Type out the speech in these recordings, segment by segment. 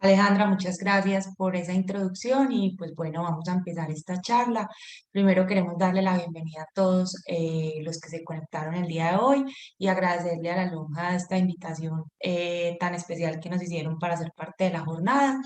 Alejandra, muchas gracias por esa introducción y pues bueno, vamos a empezar esta charla. Primero queremos darle la bienvenida a todos los que se conectaron el día de hoy y agradecerle a la lonja esta invitación tan especial que nos hicieron para ser parte de la jornada.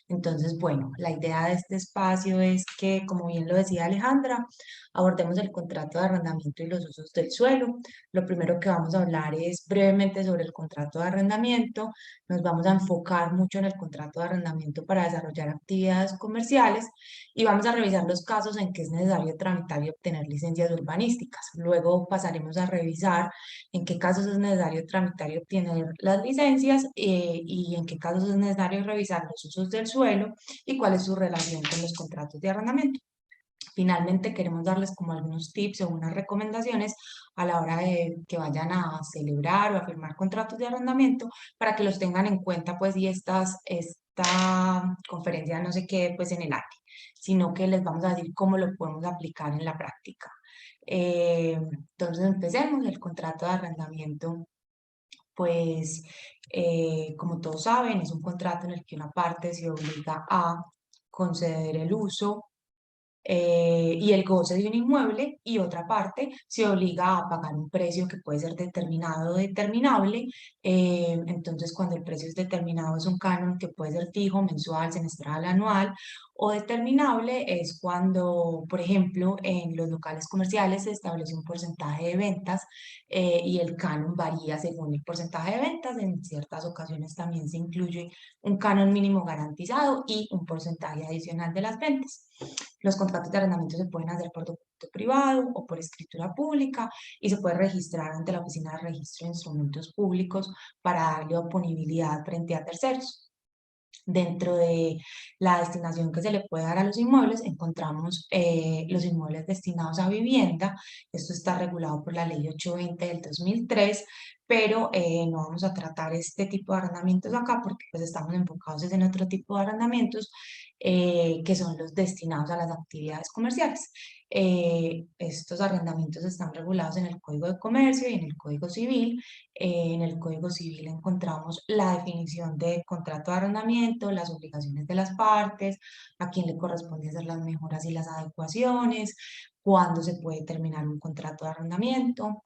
Entonces, bueno, la idea de este espacio es que, como bien lo decía Alejandra, abordemos el contrato de arrendamiento y los usos del suelo. Lo primero que vamos a hablar es brevemente sobre el contrato de arrendamiento. Nos vamos a enfocar mucho en el contrato de arrendamiento para desarrollar actividades comerciales y vamos a revisar los casos en que es necesario tramitar y obtener licencias urbanísticas. Luego pasaremos a revisar en qué casos es necesario tramitar y obtener las licencias y en qué casos es necesario revisar los usos del suelo y cuál es su relación con los contratos de arrendamiento. Finalmente, queremos darles como algunos tips o unas recomendaciones a la hora de que vayan a celebrar o a firmar contratos de arrendamiento para que los tengan en cuenta, pues, y esta conferencia no se quede, pues, en el aire, sino que les vamos a decir cómo lo podemos aplicar en la práctica. Entonces, empecemos. El contrato de arrendamiento, pues, como todos saben, es un contrato en el que una parte se obliga a conceder el uso y el goce de un inmueble y otra parte se obliga a pagar un precio que puede ser determinado o determinable. Entonces, cuando el precio es determinado es un canon que puede ser fijo, mensual, semestral, anual o determinable es cuando, por ejemplo, en los locales comerciales se establece un porcentaje de ventas y el canon varía según el porcentaje de ventas. En ciertas ocasiones también se incluye un canon mínimo garantizado y un porcentaje adicional de las ventas. Los contratos de arrendamiento se pueden hacer por documento privado o por escritura pública y se puede registrar ante la Oficina de Registro de Instrumentos Públicos para darle oponibilidad frente a terceros. Dentro de la destinación que se le puede dar a los inmuebles, encontramos los inmuebles destinados a vivienda. Esto está regulado por la Ley 820 del 2003, pero no vamos a tratar este tipo de arrendamientos acá porque pues estamos enfocados en otro tipo de arrendamientos que son los destinados a las actividades comerciales. Estos arrendamientos están regulados en el Código de Comercio y en el Código Civil. En el Código Civil encontramos la definición de contrato de arrendamiento, las obligaciones de las partes, a quién le corresponde hacer las mejoras y las adecuaciones, cuándo se puede terminar un contrato de arrendamiento.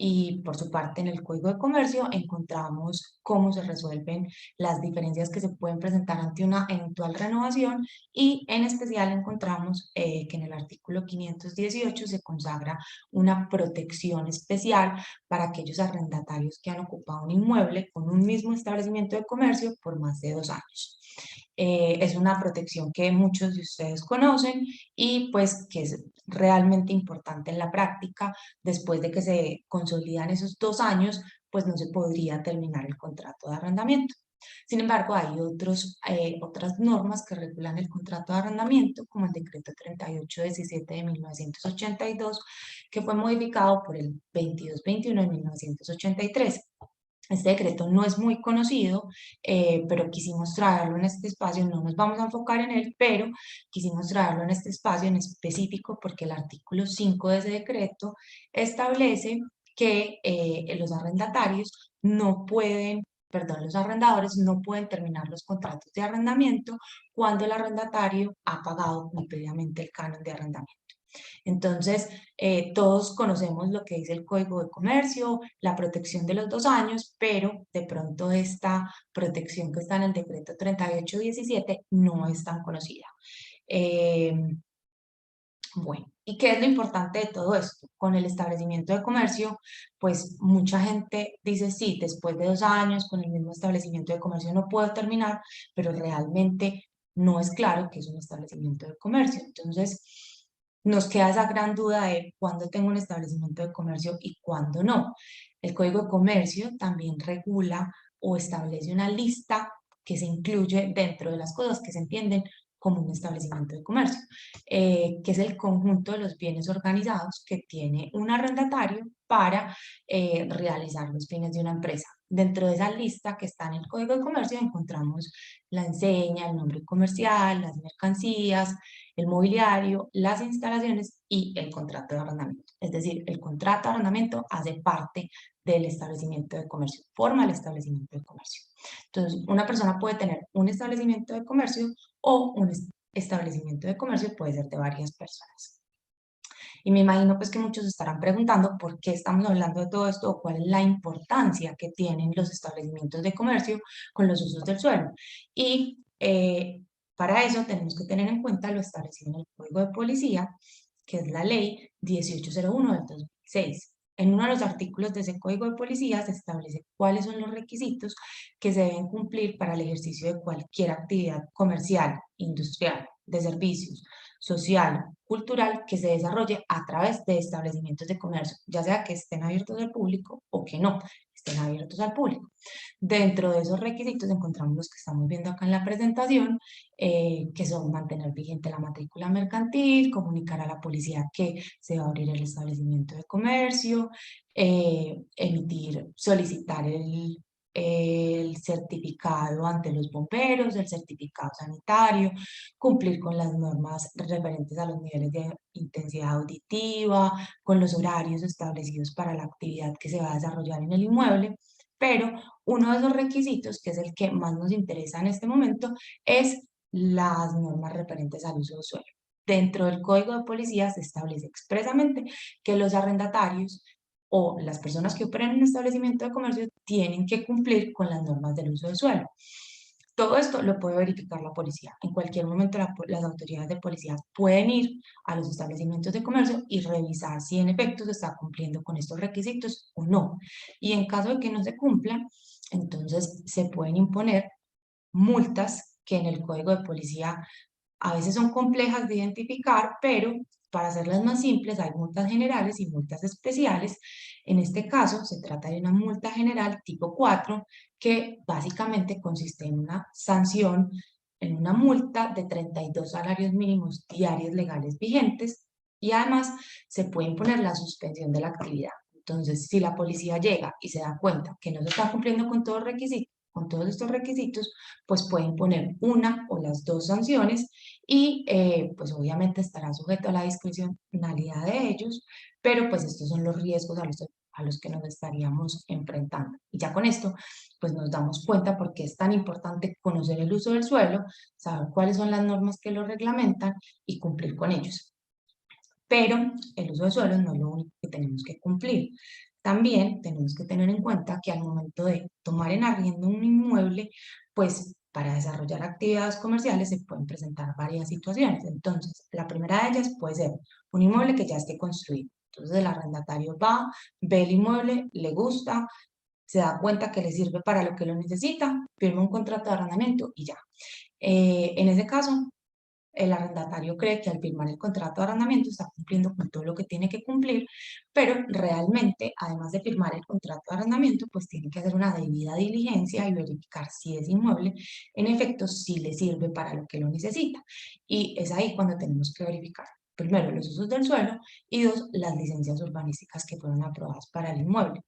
Y por su parte, en el Código de Comercio encontramos cómo se resuelven las diferencias que se pueden presentar ante una eventual renovación y en especial encontramos que en el artículo 518 se consagra una protección especial para aquellos arrendatarios que han ocupado un inmueble con un mismo establecimiento de comercio por más de 2 años. Es una protección que muchos de ustedes conocen y pues que es realmente importante en la práctica. Después de que se consolidan esos 2 años, pues no se podría terminar el contrato de arrendamiento. Sin embargo, hay otras normas que regulan el contrato de arrendamiento, como el decreto 3817 de 1982, que fue modificado por el 2221 de 1983. Este decreto no es muy conocido, pero quisimos traerlo en este espacio, no nos vamos a enfocar en él, pero quisimos traerlo en este espacio en específico porque el artículo 5 de ese decreto establece que los arrendatarios no pueden, perdón, los arrendadores no pueden terminar los contratos de arrendamiento cuando el arrendatario ha pagado previamente el canon de arrendamiento. Entonces, todos conocemos lo que dice el Código de Comercio, la protección de los 2 años, pero de pronto esta protección que está en el decreto 3817 no es tan conocida. Eh, bueno, ¿y qué es lo importante de todo esto? Con el establecimiento de comercio, pues mucha gente dice, sí, después de 2 años con el mismo establecimiento de comercio no puedo terminar, pero realmente no es claro que es un establecimiento de comercio. Entonces, nos queda esa gran duda de cuándo tengo un establecimiento de comercio y cuándo no. El Código de Comercio también regula o establece una lista que se incluye dentro de las cosas que se entienden como un establecimiento de comercio, que es el conjunto de los bienes organizados que tiene un arrendatario para realizar los fines de una empresa. Dentro de esa lista que está en el Código de Comercio encontramos la enseña, el nombre comercial, las mercancías, el mobiliario, las instalaciones y el contrato de arrendamiento. Es decir, el contrato de arrendamiento hace parte del establecimiento de comercio, forma el establecimiento de comercio. Entonces, una persona puede tener un establecimiento de comercio o un establecimiento de comercio puede ser de varias personas. Y me imagino pues que muchos estarán preguntando por qué estamos hablando de todo esto o cuál es la importancia que tienen los establecimientos de comercio con los usos del suelo. Y para eso tenemos que tener en cuenta lo establecido en el Código de Policía, que es la Ley 1801 del 2006. En uno de los artículos de ese Código de Policía se establece cuáles son los requisitos que se deben cumplir para el ejercicio de cualquier actividad comercial, industrial, de servicios, social, cultural que se desarrolle a través de establecimientos de comercio, ya sea que estén abiertos al público o que no estén abiertos al público. Dentro de esos requisitos encontramos los que estamos viendo acá en la presentación, que son mantener vigente la matrícula mercantil, comunicar a la policía que se va a abrir el establecimiento de comercio, solicitar el certificado ante los bomberos, el certificado sanitario, cumplir con las normas referentes a los niveles de intensidad auditiva, con los horarios establecidos para la actividad que se va a desarrollar en el inmueble, pero uno de esos requisitos, que es el que más nos interesa en este momento, es las normas referentes al uso del suelo. Dentro del Código de Policía se establece expresamente que los arrendatarios o las personas que operan en un establecimiento de comercio tienen que cumplir con las normas del uso del suelo. Todo esto lo puede verificar la policía. En cualquier momento las autoridades de policía pueden ir a los establecimientos de comercio y revisar si en efecto se está cumpliendo con estos requisitos o no. Y en caso de que no se cumplan, entonces se pueden imponer multas que en el Código de Policía a veces son complejas de identificar, pero para hacerlas más simples hay multas generales y multas especiales. En este caso se trata de una multa general tipo 4 que básicamente consiste en una sanción, en una multa de 32 salarios mínimos diarios legales vigentes y además se puede imponer la suspensión de la actividad. Entonces, si la policía llega y se da cuenta que no se está cumpliendo con todos estos requisitos, pues puede imponer una o las dos sanciones y pues obviamente estará sujeto a la discrecionalidad de ellos, pero pues estos son los riesgos a los que nos estaríamos enfrentando. Y ya con esto, pues nos damos cuenta por qué es tan importante conocer el uso del suelo, saber cuáles son las normas que lo reglamentan y cumplir con ellos. Pero el uso del suelo no es lo único que tenemos que cumplir. También tenemos que tener en cuenta que al momento de tomar en arriendo un inmueble, pues para desarrollar actividades comerciales se pueden presentar varias situaciones. Entonces, la primera de ellas puede ser un inmueble que ya esté construido. Entonces, el arrendatario va, ve el inmueble, le gusta, se da cuenta que le sirve para lo que lo necesita, firma un contrato de arrendamiento y ya. En ese caso, el arrendatario cree que al firmar el contrato de arrendamiento está cumpliendo con todo lo que tiene que cumplir, pero realmente, además de firmar el contrato de arrendamiento, pues tiene que hacer una debida diligencia y verificar si ese inmueble, en efecto, sí le sirve para lo que lo necesita. Y es ahí cuando tenemos que verificar, primero, los usos del suelo y dos, las licencias urbanísticas que fueron aprobadas para el inmueble.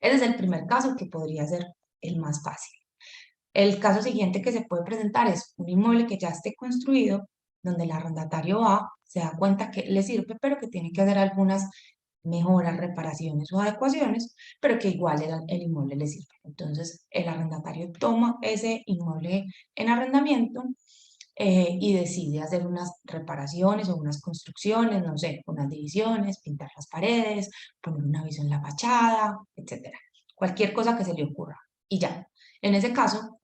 Ese es el primer caso que podría ser el más fácil. El caso siguiente que se puede presentar es un inmueble que ya esté construido, donde el arrendatario va, se da cuenta que le sirve, pero que tiene que hacer algunas mejoras, reparaciones o adecuaciones, pero que igual el inmueble le sirve. Entonces, el arrendatario toma ese inmueble en arrendamiento y decide hacer unas reparaciones o unas construcciones, no sé, unas divisiones, pintar las paredes, poner un aviso en la fachada, etcétera. Cualquier cosa que se le ocurra. Y ya. En ese caso,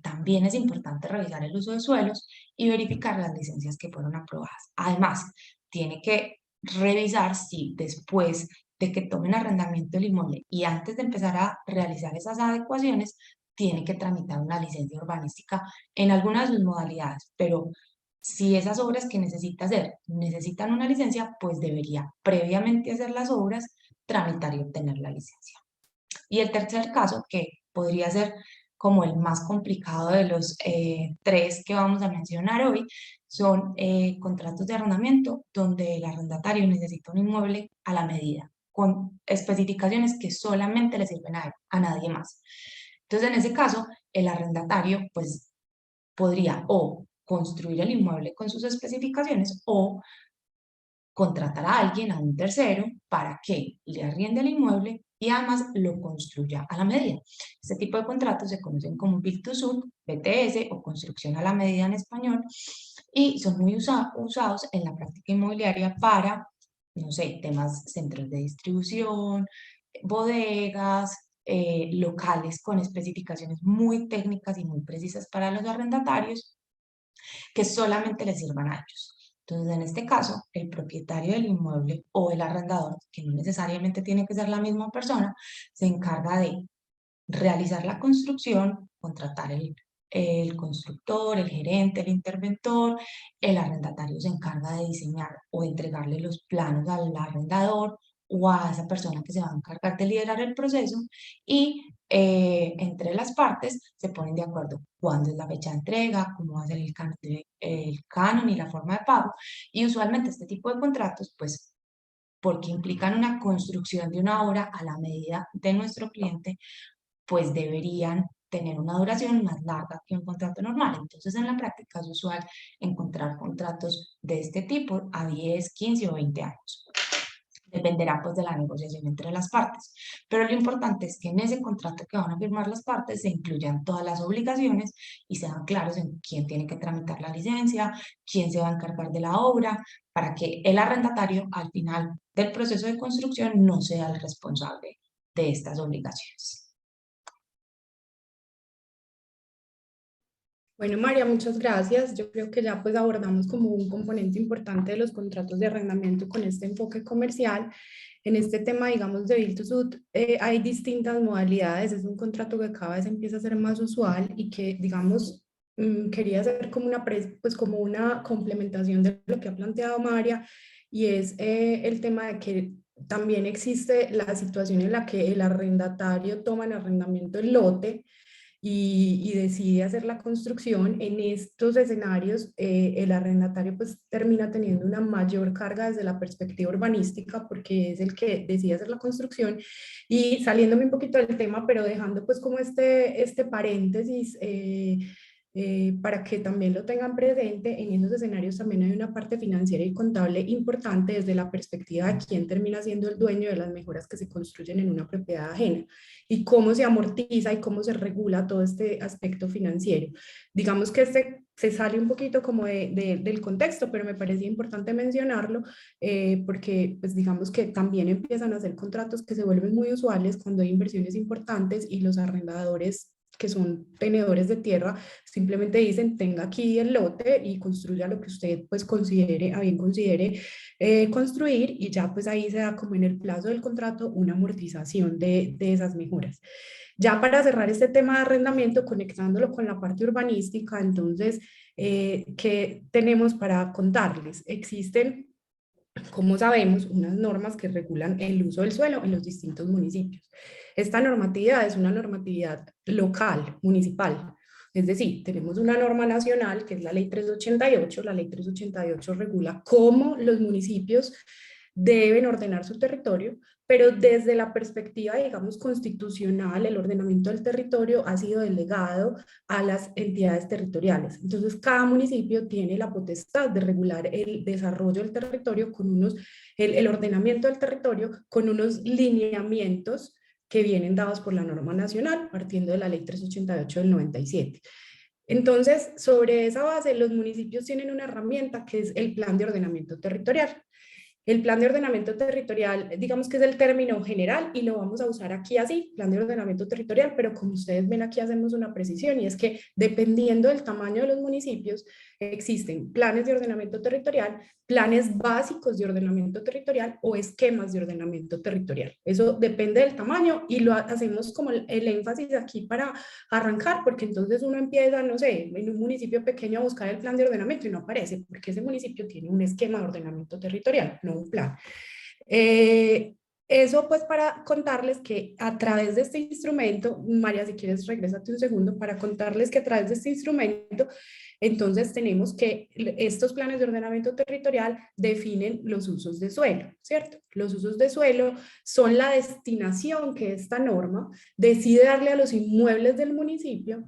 también es importante revisar el uso de suelos y verificar las licencias que fueron aprobadas. Además, tiene que revisar si después de que tomen arrendamiento el inmueble y antes de empezar a realizar esas adecuaciones, tiene que tramitar una licencia urbanística en algunas de sus modalidades, pero si esas obras que necesita hacer necesitan una licencia, pues debería previamente hacer las obras, tramitar y obtener la licencia. Y el tercer caso, que podría ser como el más complicado de los tres que vamos a mencionar hoy, son contratos de arrendamiento donde el arrendatario necesita un inmueble a la medida, con especificaciones que solamente le sirven a él, a nadie más. Entonces, en ese caso, el arrendatario pues podría o construir el inmueble con sus especificaciones o contratar a alguien, a un tercero, para que le arriende el inmueble y además lo construya a la medida. Este tipo de contratos se conocen como Build to Suit, BTS o construcción a la medida en español, y son muy usados en la práctica inmobiliaria para, no sé, temas centros de distribución, bodegas, locales con especificaciones muy técnicas y muy precisas para los arrendatarios que solamente les sirvan a ellos. Entonces, en este caso, el propietario del inmueble o el arrendador, que no necesariamente tiene que ser la misma persona, se encarga de realizar la construcción, contratar el constructor, el gerente, el interventor, el arrendatario se encarga de diseñar o entregarle los planos al arrendador o a esa persona que se va a encargar de liderar el proceso y entre las partes se ponen de acuerdo cuándo es la fecha de entrega, cómo va a ser el canon y la forma de pago. Y usualmente este tipo de contratos, pues porque implican una construcción de una obra a la medida de nuestro cliente, pues deberían tener una duración más larga que un contrato normal. Entonces, en la práctica es usual encontrar contratos de este tipo a 10, 15 o 20 años. Dependerá pues de la negociación entre las partes. Pero lo importante es que en ese contrato que van a firmar las partes se incluyan todas las obligaciones y sean claros en quién tiene que tramitar la licencia, quién se va a encargar de la obra, para que el arrendatario al final del proceso de construcción no sea el responsable de estas obligaciones. Bueno, María, muchas gracias. Yo creo que ya pues abordamos como un componente importante de los contratos de arrendamiento con este enfoque comercial. En este tema, digamos, de Build to Suit, hay distintas modalidades. Es un contrato que cada vez empieza a ser más usual y que, digamos, quería hacer como pues como una complementación de lo que ha planteado María, y es el tema de que también existe la situación en la que el arrendatario toma en arrendamiento el lote y decide hacer la construcción. En estos escenarios, el arrendatario pues termina teniendo una mayor carga desde la perspectiva urbanística porque es el que decide hacer la construcción. Y saliéndome un poquito del tema, pero dejando pues como este paréntesis, para que también lo tengan presente, en esos escenarios también hay una parte financiera y contable importante desde la perspectiva de quién termina siendo el dueño de las mejoras que se construyen en una propiedad ajena y cómo se amortiza y cómo se regula todo este aspecto financiero. Digamos que se sale un poquito como del contexto, pero me parece importante mencionarlo, porque pues digamos que también empiezan a hacer contratos que se vuelven muy usuales cuando hay inversiones importantes y los arrendadores que son tenedores de tierra, simplemente dicen, tenga aquí el lote y construya lo que usted pues considere, a bien considere construir, y ya pues ahí se da como en el plazo del contrato una amortización de esas mejoras. Ya para cerrar este tema de arrendamiento, conectándolo con la parte urbanística, entonces, ¿qué tenemos para contarles? Existen, como sabemos, unas normas que regulan el uso del suelo en los distintos municipios. Esta normatividad es una normatividad local, municipal. Es decir, tenemos una norma nacional que es la Ley 388. La Ley 388 regula cómo los municipios deben ordenar su territorio, pero desde la perspectiva, digamos, constitucional, el ordenamiento del territorio ha sido delegado a las entidades territoriales. Entonces, cada municipio tiene la potestad de regular el desarrollo del territorio con el ordenamiento del territorio con unos lineamientos que vienen dados por la norma nacional, partiendo de la ley 388 del 97. Entonces, sobre esa base, los municipios tienen una herramienta que es el plan de ordenamiento territorial. El plan de ordenamiento territorial, digamos que es el término general y lo vamos a usar aquí así, plan de ordenamiento territorial, pero como ustedes ven aquí hacemos una precisión, y es que dependiendo del tamaño de los municipios, existen planes de ordenamiento territorial, planes básicos de ordenamiento territorial o esquemas de ordenamiento territorial. Eso depende del tamaño y lo hacemos como el énfasis aquí para arrancar, porque entonces uno empieza, no sé, en un municipio pequeño a buscar el plan de ordenamiento y no aparece, porque ese municipio tiene un esquema de ordenamiento territorial, no un plan. Eh, Eso pues para contarles que a través de este instrumento, María, si quieres, regrésate un segundo, para contarles que a través de este instrumento, entonces tenemos que estos planes de ordenamiento territorial definen los usos de suelo, ¿cierto? Los usos de suelo son la destinación que esta norma decide darle a los inmuebles del municipio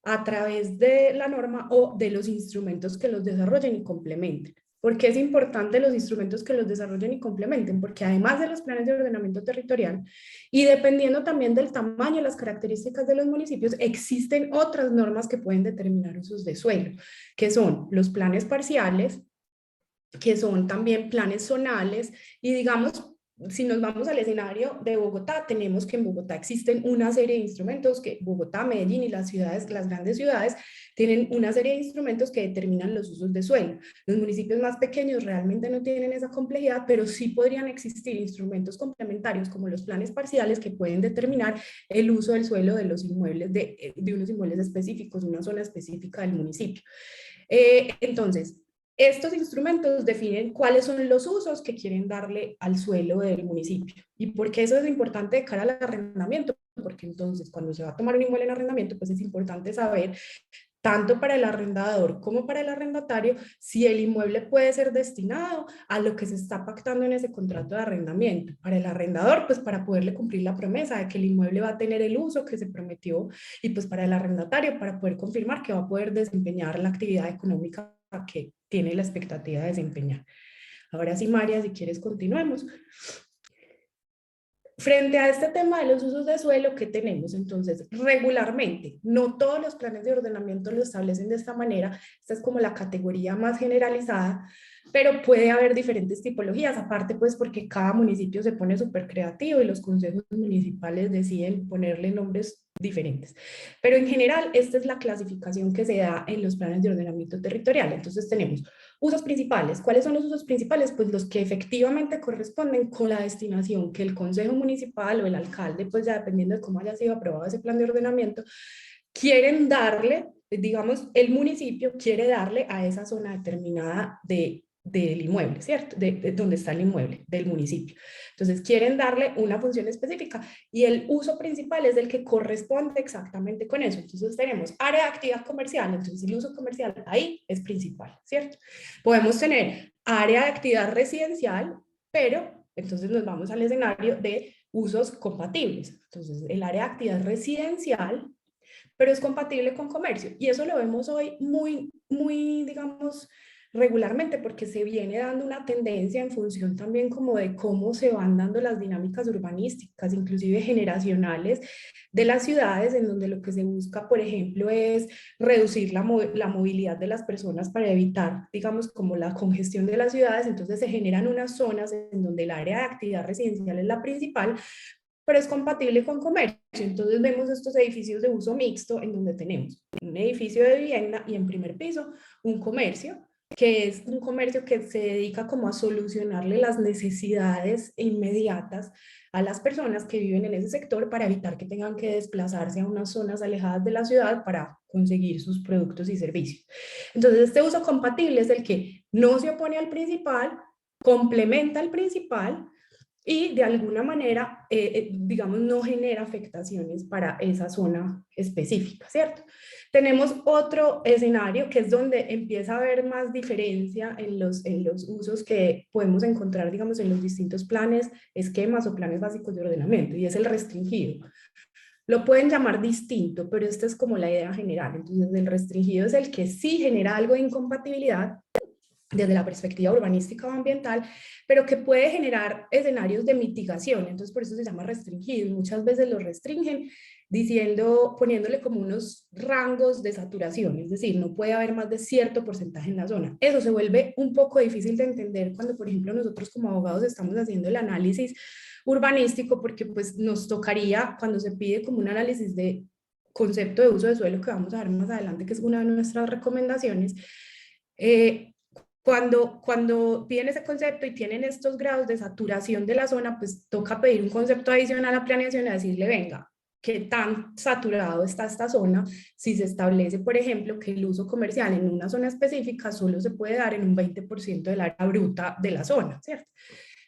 a través de la norma o de los instrumentos que los desarrollen y complementen. ¿Por qué es importante los instrumentos que los desarrollen y complementen? Porque además de los planes de ordenamiento territorial y dependiendo también del tamaño y las características de los municipios, existen otras normas que pueden determinar usos de suelo, que son los planes parciales, que son también planes zonales y digamos, si nos vamos al escenario de Bogotá, tenemos que en Bogotá existen una serie de instrumentos que Bogotá, Medellín y las ciudades, las grandes ciudades, tienen una serie de instrumentos que determinan los usos de suelo. Los municipios más pequeños realmente no tienen esa complejidad, pero sí podrían existir instrumentos complementarios como los planes parciales que pueden determinar el uso del suelo de los inmuebles, de unos inmuebles específicos, una zona específica del municipio. Entonces, estos instrumentos definen cuáles son los usos que quieren darle al suelo del municipio. ¿Y por qué eso es importante de cara al arrendamiento? Porque entonces cuando se va a tomar un inmueble en arrendamiento, pues es importante saber tanto para el arrendador como para el arrendatario, si el inmueble puede ser destinado a lo que se está pactando en ese contrato de arrendamiento. Para el arrendador, pues para poderle cumplir la promesa de que el inmueble va a tener el uso que se prometió, y pues para el arrendatario, para poder confirmar que va a poder desempeñar la actividad económica que tiene la expectativa de desempeñar. Ahora sí, María, si quieres continuemos. Frente a este tema de los usos de suelo, ¿qué tenemos? Entonces, regularmente, no todos los planes de ordenamiento lo establecen de esta manera, esta es como la categoría más generalizada, pero puede haber diferentes tipologías, aparte pues porque cada municipio se pone súper creativo y los consejos municipales deciden ponerle nombres diferentes. Pero en general, esta es la clasificación que se da en los planes de ordenamiento territorial. Entonces tenemos usos principales. ¿Cuáles son los usos principales? Pues los que efectivamente corresponden con la destinación que el Consejo Municipal o el alcalde, pues ya dependiendo de cómo haya sido aprobado ese plan de ordenamiento, quieren darle, digamos, el municipio quiere darle a esa zona determinada del inmueble, ¿cierto? De donde está el inmueble, del municipio. Entonces, quieren darle una función específica y el uso principal es el que corresponde exactamente con eso. Entonces, tenemos área de actividad comercial, entonces el uso comercial ahí es principal, ¿cierto? Podemos tener área de actividad residencial, pero entonces nos vamos al escenario de usos compatibles. Entonces, el área de actividad residencial, pero es compatible con comercio. Y eso lo vemos hoy muy, digamos, regularmente porque se viene dando una tendencia en función también como de cómo se van dando las dinámicas urbanísticas, inclusive generacionales de las ciudades, en donde lo que se busca, por ejemplo, es reducir la movilidad de las personas para evitar, digamos, como la congestión de las ciudades. Entonces se generan unas zonas en donde el área de actividad residencial es la principal, pero es compatible con comercio. Entonces vemos estos edificios de uso mixto en donde tenemos un edificio de vivienda y en primer piso un comercio, que es un comercio que se dedica como a solucionarle las necesidades inmediatas a las personas que viven en ese sector para evitar que tengan que desplazarse a unas zonas alejadas de la ciudad para conseguir sus productos y servicios. Entonces este uso compatible es el que no se opone al principal, complementa al principal y de alguna manera, digamos, no genera afectaciones para esa zona específica, ¿cierto? Tenemos otro escenario que es donde empieza a haber más diferencia en los usos que podemos encontrar, digamos, en los distintos planes, esquemas o planes básicos de ordenamiento, y es el restringido. Lo pueden llamar distinto, pero esta es como la idea general. Entonces, el restringido es el que sí genera algo de incompatibilidad desde la perspectiva urbanística o ambiental, pero que puede generar escenarios de mitigación. Entonces, por eso se llama restringido. Muchas veces lo restringen diciendo, poniéndole como unos rangos de saturación, es decir, no puede haber más de cierto porcentaje en la zona. Eso se vuelve un poco difícil de entender cuando, por ejemplo, nosotros como abogados estamos haciendo el análisis urbanístico, porque pues nos tocaría, cuando se pide como un análisis de concepto de uso de suelo, que vamos a ver más adelante, que es una de nuestras recomendaciones, cuando piden ese concepto y tienen estos grados de saturación de la zona, pues toca pedir un concepto adicional a planeación y decirle, venga, ¿qué tan saturado está esta zona? Si se establece, por ejemplo, que el uso comercial en una zona específica solo se puede dar en un 20% del área bruta de la zona, ¿cierto?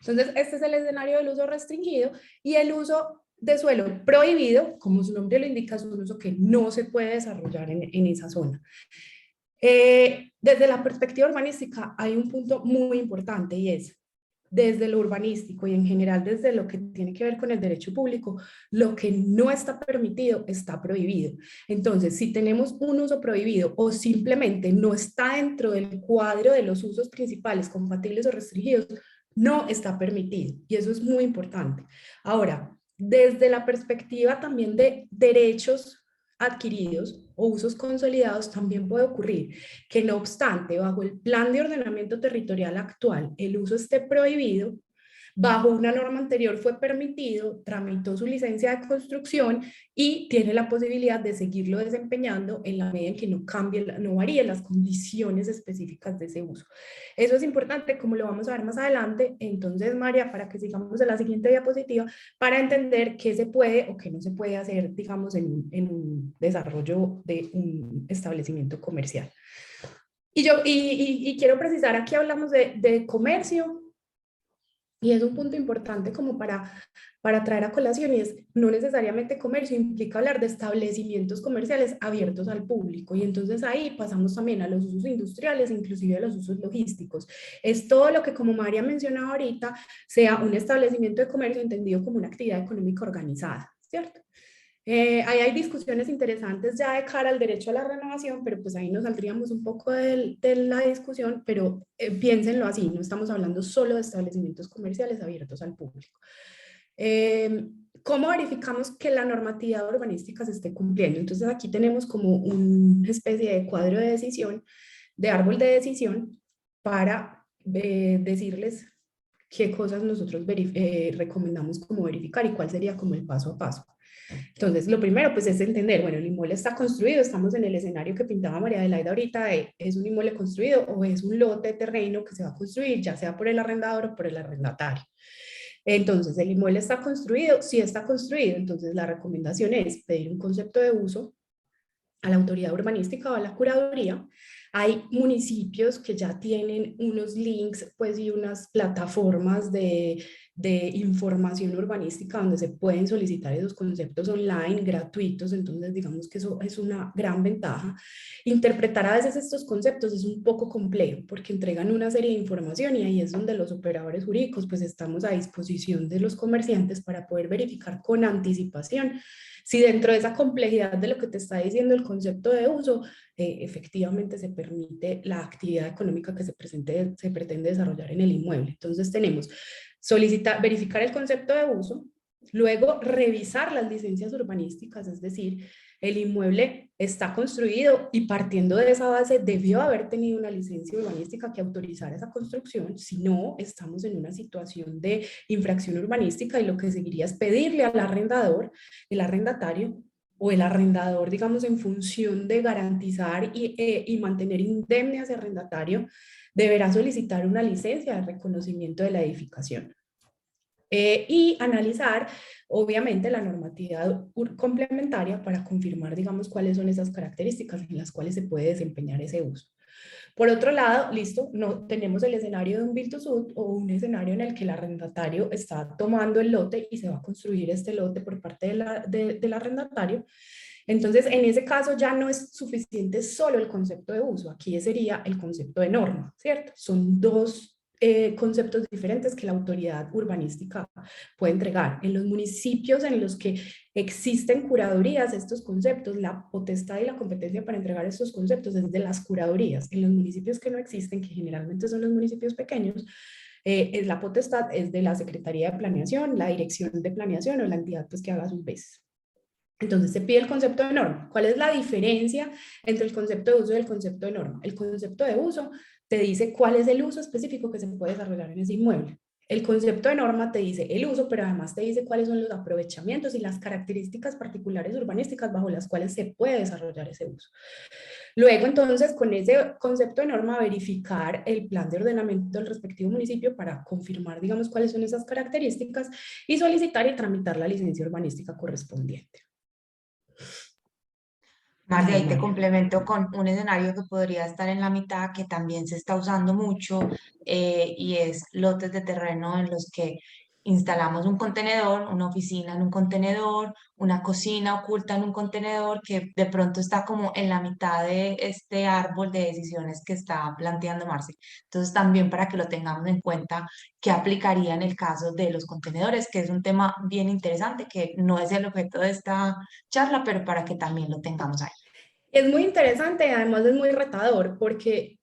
Entonces, este es el escenario del uso restringido y el uso de suelo prohibido, como su nombre lo indica, es un uso que no se puede desarrollar en esa zona. Desde la perspectiva urbanística hay un punto muy importante y es, desde lo urbanístico y en general desde lo que tiene que ver con el derecho público, lo que no está permitido está prohibido. Entonces, si tenemos un uso prohibido o simplemente no está dentro del cuadro de los usos principales compatibles o restringidos, no está permitido. Y eso es muy importante. Ahora, desde la perspectiva también de derechos adquiridos o usos consolidados, también puede ocurrir que no obstante, bajo el plan de ordenamiento territorial actual, el uso esté prohibido, bajo una norma anterior fue permitido, tramitó su licencia de construcción y tiene la posibilidad de seguirlo desempeñando en la medida en que no cambie, no varíen las condiciones específicas de ese uso. Eso es importante, como lo vamos a ver más adelante. Entonces, María, para que sigamos a la siguiente diapositiva, para entender qué se puede o qué no se puede hacer, digamos, en un desarrollo de un establecimiento comercial. Y quiero precisar, aquí hablamos de comercio, y es un punto importante como para traer a colación, y es, no necesariamente comercio implica hablar de establecimientos comerciales abiertos al público, y entonces ahí pasamos también a los usos industriales, inclusive a los usos logísticos. Es todo lo que, como María mencionaba ahorita, sea un establecimiento de comercio entendido como una actividad económica organizada, ¿cierto? Ahí hay discusiones interesantes ya de cara al derecho a la renovación, pero pues ahí nos saldríamos un poco de la discusión, pero piénsenlo así, no estamos hablando solo de establecimientos comerciales abiertos al público. ¿Cómo verificamos que la normatividad urbanística se esté cumpliendo? Entonces aquí tenemos como una especie de cuadro de decisión, de árbol de decisión, para decirles qué cosas nosotros recomendamos como verificar y cuál sería como el paso a paso. Entonces, lo primero, pues, es entender, bueno, el inmueble está construido, estamos en el escenario que pintaba María Adelaida ahorita, ¿es un inmueble construido o es un lote de terreno que se va a construir, ya sea por el arrendador o por el arrendatario? Entonces, el inmueble está construido, sí está construido, entonces la recomendación es pedir un concepto de uso a la autoridad urbanística o a la curaduría. Hay municipios que ya tienen unos links, pues, y unas plataformas de información urbanística donde se pueden solicitar esos conceptos online gratuitos, entonces digamos que eso es una gran ventaja. Interpretar a veces estos conceptos es un poco complejo porque entregan una serie de información y ahí es donde los operadores jurídicos pues estamos a disposición de los comerciantes para poder verificar con anticipación si dentro de esa complejidad de lo que te está diciendo el concepto de uso, efectivamente se permite la actividad económica que se pretende desarrollar en el inmueble. Entonces tenemos verificar el concepto de uso, luego revisar las licencias urbanísticas, es decir, el inmueble está construido y partiendo de esa base debió haber tenido una licencia urbanística que autorizara esa construcción, si no estamos en una situación de infracción urbanística y lo que seguiría es pedirle al arrendador, el arrendatario o el arrendador, digamos, en función de garantizar y mantener indemne a ese arrendatario, deberá solicitar una licencia de reconocimiento de la edificación. Y analizar, obviamente, la normatividad complementaria para confirmar, digamos, cuáles son esas características en las cuales se puede desempeñar ese uso. Por otro lado, listo, no tenemos el escenario de un build to suit o un escenario en el que el arrendatario está tomando el lote y se va a construir este lote por parte del arrendatario. Entonces, en ese caso ya no es suficiente solo el concepto de uso, aquí sería el concepto de norma, ¿cierto? Son dos conceptos diferentes que la autoridad urbanística puede entregar. En los municipios en los que existen curadurías, estos conceptos, la potestad y la competencia para entregar estos conceptos es de las curadurías. En los municipios que no existen, que generalmente son los municipios pequeños, la potestad es de la Secretaría de Planeación, la Dirección de Planeación o la entidad pues, que haga sus veces. Entonces se pide el concepto de norma. ¿Cuál es la diferencia entre el concepto de uso y el concepto de norma? El concepto de uso te dice cuál es el uso específico que se puede desarrollar en ese inmueble. El concepto de norma te dice el uso, pero además te dice cuáles son los aprovechamientos y las características particulares urbanísticas bajo las cuales se puede desarrollar ese uso. Luego, entonces, con ese concepto de norma, verificar el plan de ordenamiento del respectivo municipio para confirmar, digamos, cuáles son esas características y solicitar y tramitar la licencia urbanística correspondiente. Marcia, Dale, ahí te María. complemento con un escenario que podría estar en la mitad, que también se está usando mucho, y es lotes de terreno en los que instalamos un contenedor, una oficina en un contenedor, una cocina oculta en un contenedor, que de pronto está como en la mitad de este árbol de decisiones que está planteando Marcia. Entonces, también para que lo tengamos en cuenta, qué aplicaría en el caso de los contenedores, que es un tema bien interesante, que no es el objeto de esta charla, pero para que también lo tengamos ahí. Es muy interesante, además es muy retador, porque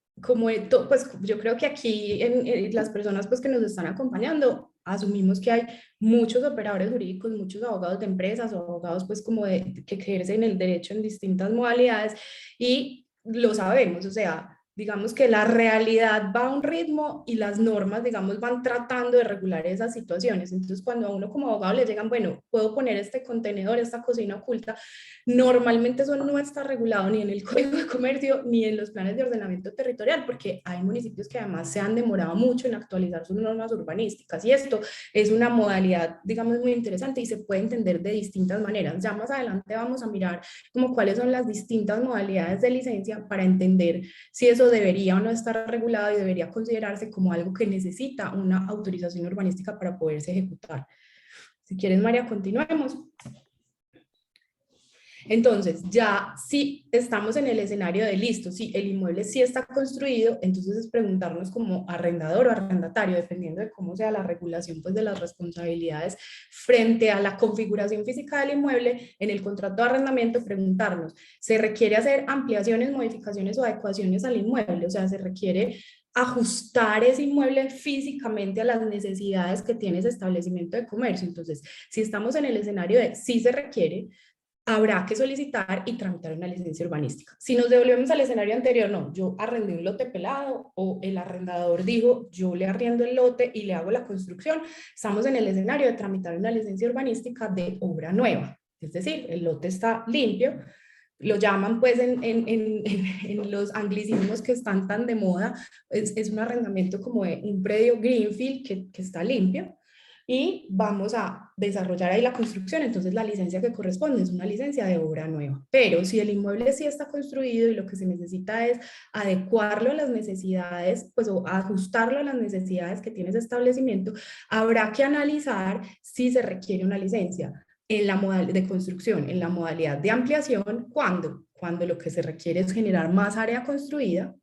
pues yo creo que aquí en las personas pues que nos están acompañando, asumimos que hay muchos operadores jurídicos, muchos abogados de empresas o abogados pues como que ejercen el derecho en distintas modalidades y lo sabemos, o sea, digamos que la realidad va a un ritmo y las normas, digamos, van tratando de regular esas situaciones. Entonces, cuando a uno como abogado le llegan, bueno, puedo poner este contenedor, esta cocina oculta, normalmente eso no está regulado ni en el Código de Comercio ni en los planes de ordenamiento territorial, porque hay municipios que además se han demorado mucho en actualizar sus normas urbanísticas y esto es una modalidad, digamos, muy interesante y se puede entender de distintas maneras. Ya más adelante vamos a mirar como cuáles son las distintas modalidades de licencia para entender si eso debería o no estar regulado y debería considerarse como algo que necesita una autorización urbanística para poderse ejecutar. Si quieres, María, continuemos. Entonces, ya si estamos en el escenario de listo, si el inmueble sí está construido, entonces es preguntarnos como arrendador o arrendatario, dependiendo de cómo sea la regulación pues, de las responsabilidades frente a la configuración física del inmueble, en el contrato de arrendamiento, preguntarnos, ¿se requiere hacer ampliaciones, modificaciones o adecuaciones al inmueble? O sea, ¿se requiere ajustar ese inmueble físicamente a las necesidades que tiene ese establecimiento de comercio? Entonces, si estamos en el escenario de sí se requiere, habrá que solicitar y tramitar una licencia urbanística. Si nos devolvemos al escenario anterior, no, yo arrendé un lote pelado o el arrendador dijo, yo le arriendo el lote y le hago la construcción, estamos en el escenario de tramitar una licencia urbanística de obra nueva. Es decir, el lote está limpio, lo llaman pues en los anglicismos que están tan de moda, es un arrendamiento como de un predio greenfield que está limpio y vamos a desarrollar ahí la construcción, entonces la licencia que corresponde es una licencia de obra nueva. Pero si el inmueble sí está construido y lo que se necesita es adecuarlo a las necesidades, pues o ajustarlo a las necesidades que tiene ese establecimiento, habrá que analizar si se requiere una licencia en la modalidad de construcción, en la modalidad de ampliación, cuando lo que se requiere es generar más área construida,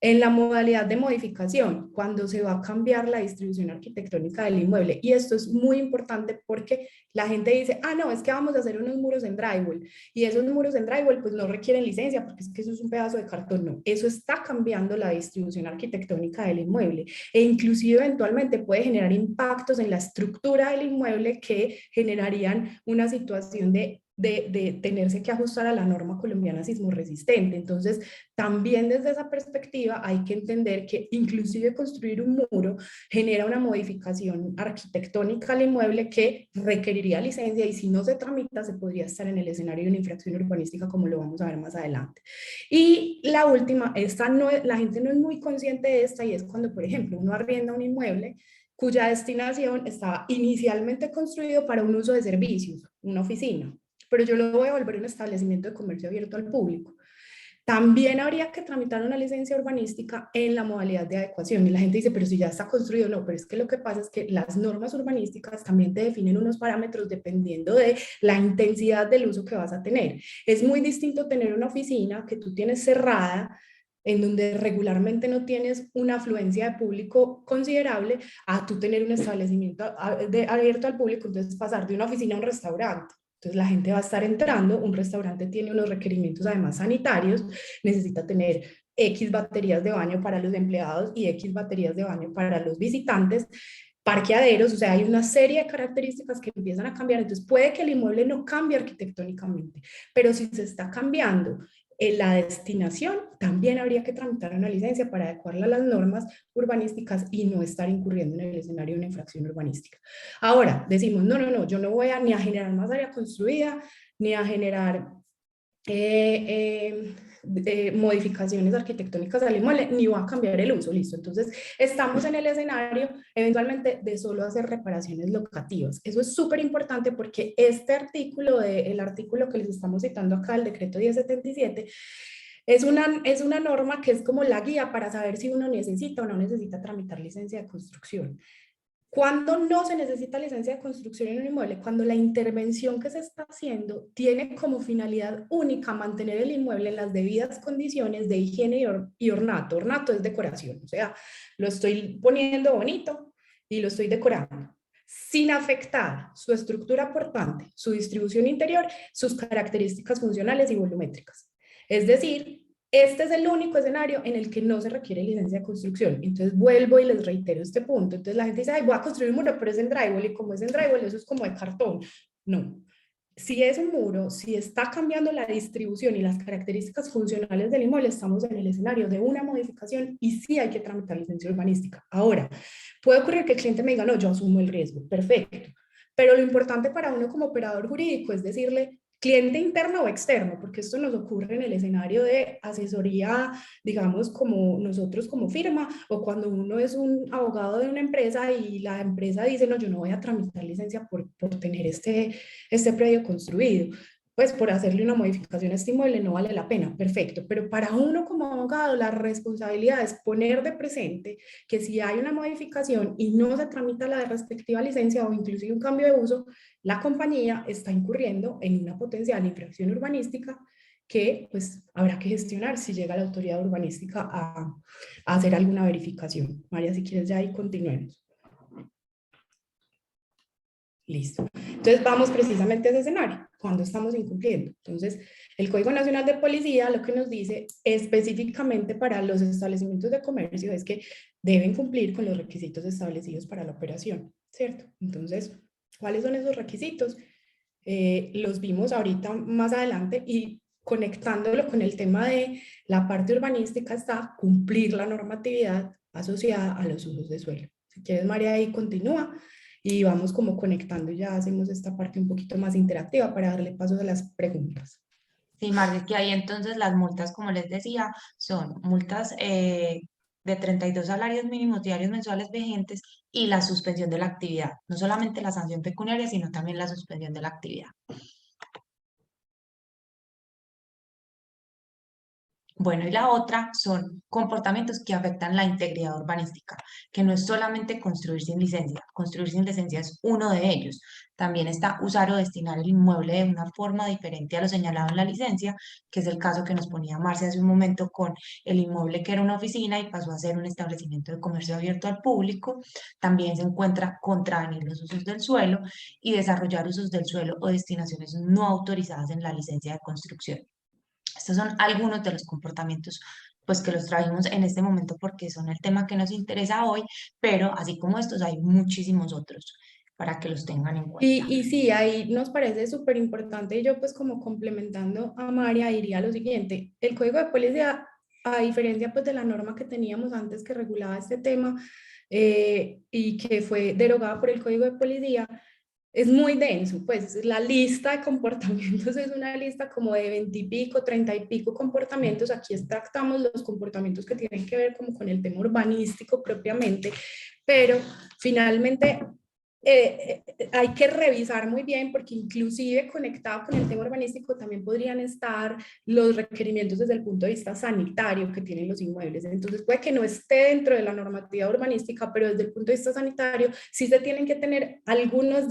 en la modalidad de modificación, cuando se va a cambiar la distribución arquitectónica del inmueble. Y esto es muy importante porque la gente dice, ah, no, es que vamos a hacer unos muros en drywall. Y esos muros en drywall pues no requieren licencia porque es que eso es un pedazo de cartón. No, eso está cambiando la distribución arquitectónica del inmueble. E inclusive eventualmente puede generar impactos en la estructura del inmueble que generarían una situación de tenerse que ajustar a la norma colombiana sismo resistente. Entonces, también desde esa perspectiva hay que entender que inclusive construir un muro genera una modificación arquitectónica al inmueble que requeriría licencia y si no se tramita se podría estar en el escenario de una infracción urbanística como lo vamos a ver más adelante. Y la última, la gente no es muy consciente de esta y es cuando, por ejemplo, uno arrienda un inmueble cuya destinación estaba inicialmente construido para un uso de servicios, una oficina, pero yo lo voy a volver un establecimiento de comercio abierto al público. También habría que tramitar una licencia urbanística en la modalidad de adecuación. Y la gente dice, pero si ya está construido, no, pero es que lo que pasa es que las normas urbanísticas también te definen unos parámetros dependiendo de la intensidad del uso que vas a tener. Es muy distinto tener una oficina que tú tienes cerrada, en donde regularmente no tienes una afluencia de público considerable, a tú tener un establecimiento abierto al público, entonces pasar de una oficina a un restaurante. Entonces la gente va a estar entrando, un restaurante tiene unos requerimientos además sanitarios, necesita tener X baterías de baño para los empleados y X baterías de baño para los visitantes, parqueaderos, o sea, hay una serie de características que empiezan a cambiar. Entonces puede que el inmueble no cambie arquitectónicamente, pero si se está cambiando en la destinación, también habría que tramitar una licencia para adecuarla a las normas urbanísticas y no estar incurriendo en el escenario de una infracción urbanística. Ahora, decimos, no, no, no, yo no voy a ni a generar más área construida, ni a generar modificaciones arquitectónicas al inmueble, ni va a cambiar el uso, listo. Entonces, estamos en el escenario eventualmente de solo hacer reparaciones locativas. Eso es súper importante porque este artículo, el artículo que les estamos citando acá, el decreto 1077, es una norma que es como la guía para saber si uno necesita o no necesita tramitar licencia de construcción. Cuando no se necesita licencia de construcción en un inmueble, cuando la intervención que se está haciendo tiene como finalidad única mantener el inmueble en las debidas condiciones de higiene y ornato. Ornato es decoración, o sea, lo estoy poniendo bonito y lo estoy decorando, sin afectar su estructura portante, su distribución interior, sus características funcionales y volumétricas. Es decir, este es el único escenario en el que no se requiere licencia de construcción. Entonces vuelvo y les reitero este punto. Entonces la gente dice, ay, voy a construir un muro, pero es en drywall, y como es en drywall, eso es como de cartón. No. Si es un muro, si está cambiando la distribución y las características funcionales del inmueble, estamos en el escenario de una modificación y sí hay que tramitar licencia urbanística. Ahora, puede ocurrir que el cliente me diga, no, yo asumo el riesgo, perfecto. Pero lo importante para uno como operador jurídico es decirle, cliente interno o externo, porque esto nos ocurre en el escenario de asesoría, digamos, como nosotros como firma, o cuando uno es un abogado de una empresa y la empresa dice, no, yo no voy a tramitar licencia por tener este predio construido, pues por hacerle una modificación a este inmueble no vale la pena, perfecto, pero para uno como abogado la responsabilidad es poner de presente que si hay una modificación y no se tramita la respectiva licencia o inclusive un cambio de uso, la compañía está incurriendo en una potencial infracción urbanística que pues habrá que gestionar si llega la autoridad urbanística a hacer alguna verificación. María, si quieres ya ahí continuemos. Listo. Entonces vamos precisamente a ese escenario, cuando estamos incumpliendo. Entonces, el Código Nacional de Policía lo que nos dice específicamente para los establecimientos de comercio es que deben cumplir con los requisitos establecidos para la operación, ¿cierto? Entonces, ¿cuáles son esos requisitos? Los vimos ahorita más adelante y conectándolo con el tema de la parte urbanística está cumplir la normatividad asociada a los usos de suelo. Si quieres, María, ahí continúa y vamos como conectando y ya hacemos esta parte un poquito más interactiva para darle paso a las preguntas. Sí, Marley, que ahí entonces las multas, como les decía, son multas de 32 salarios mínimos diarios mensuales vigentes y la suspensión de la actividad. No solamente la sanción pecuniaria, sino también la suspensión de la actividad. Bueno, y la otra son comportamientos que afectan la integridad urbanística, que no es solamente construir sin licencia. Construir sin licencia es uno de ellos. También está usar o destinar el inmueble de una forma diferente a lo señalado en la licencia, que es el caso que nos ponía Marcia hace un momento con el inmueble que era una oficina y pasó a ser un establecimiento de comercio abierto al público. También se encuentra contravenir los usos del suelo y desarrollar usos del suelo o destinaciones no autorizadas en la licencia de construcción. Estos son algunos de los comportamientos pues que los trajimos en este momento porque son el tema que nos interesa hoy, pero así como estos hay muchísimos otros para que los tengan en cuenta. Y sí, ahí nos parece súper importante y yo pues como complementando a María diría lo siguiente, el Código de Policía, a diferencia pues de la norma que teníamos antes que regulaba este tema y que fue derogada por el Código de Policía, es muy denso, pues la lista de comportamientos es una lista como de 20 y pico, 30 y pico comportamientos, aquí extractamos los comportamientos que tienen que ver como con el tema urbanístico propiamente, pero finalmente hay que revisar muy bien porque inclusive conectado con el tema urbanístico también podrían estar los requerimientos desde el punto de vista sanitario que tienen los inmuebles. Entonces puede que no esté dentro de la normativa urbanística, pero desde el punto de vista sanitario sí se tienen que tener algunas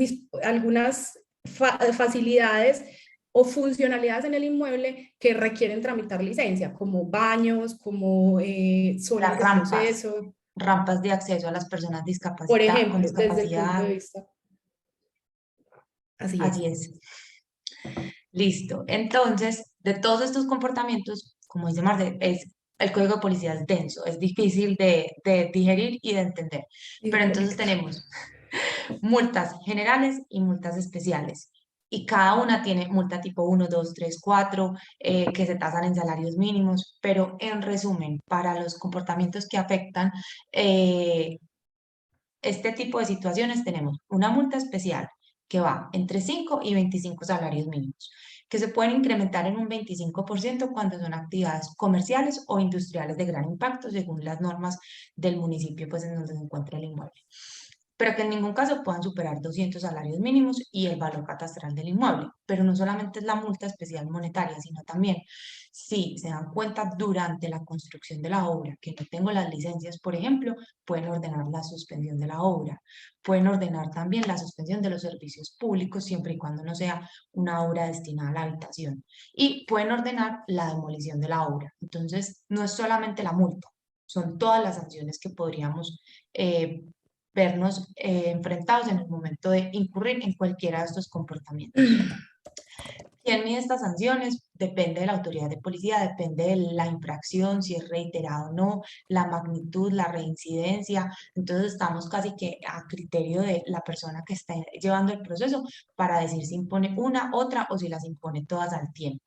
facilidades o funcionalidades en el inmueble que requieren tramitar licencia, como baños, como zonas Las de rampas, proceso, rampas de acceso a las personas por con ejemplo, desde el punto discapacidad, de vista. Así es. así es. Listo. Entonces, de todos estos comportamientos, como dice Marce, el código de policía es denso, es difícil de digerir y de entender. Y de Pero entonces conectar. tenemos multas generales y multas especiales. Y cada una tiene multa tipo 1, 2, 3, 4, que se tasan en salarios mínimos. Pero en resumen, para los comportamientos que afectan este tipo de situaciones tenemos una multa especial que va entre 5 y 25 salarios mínimos, que se pueden incrementar en un 25% cuando son actividades comerciales o industriales de gran impacto, según las normas del municipio pues, en donde se encuentra el inmueble, pero que en ningún caso puedan superar 200 salarios mínimos y el valor catastral del inmueble. Pero no solamente es la multa especial monetaria, sino también si se dan cuenta durante la construcción de la obra que no tengo las licencias, por ejemplo, pueden ordenar la suspensión de la obra, pueden ordenar también la suspensión de los servicios públicos siempre y cuando no sea una obra destinada a la habitación, y pueden ordenar la demolición de la obra. Entonces, no es solamente la multa, son todas las sanciones que podríamos vernos enfrentados en el momento de incurrir en cualquiera de estos comportamientos. ¿Quién mide estas sanciones? Depende de la autoridad de policía, depende de la infracción, si es reiterada o no, la magnitud, la reincidencia. Entonces estamos casi que a criterio de la persona que está llevando el proceso para decir si impone una, otra o si las impone todas al tiempo.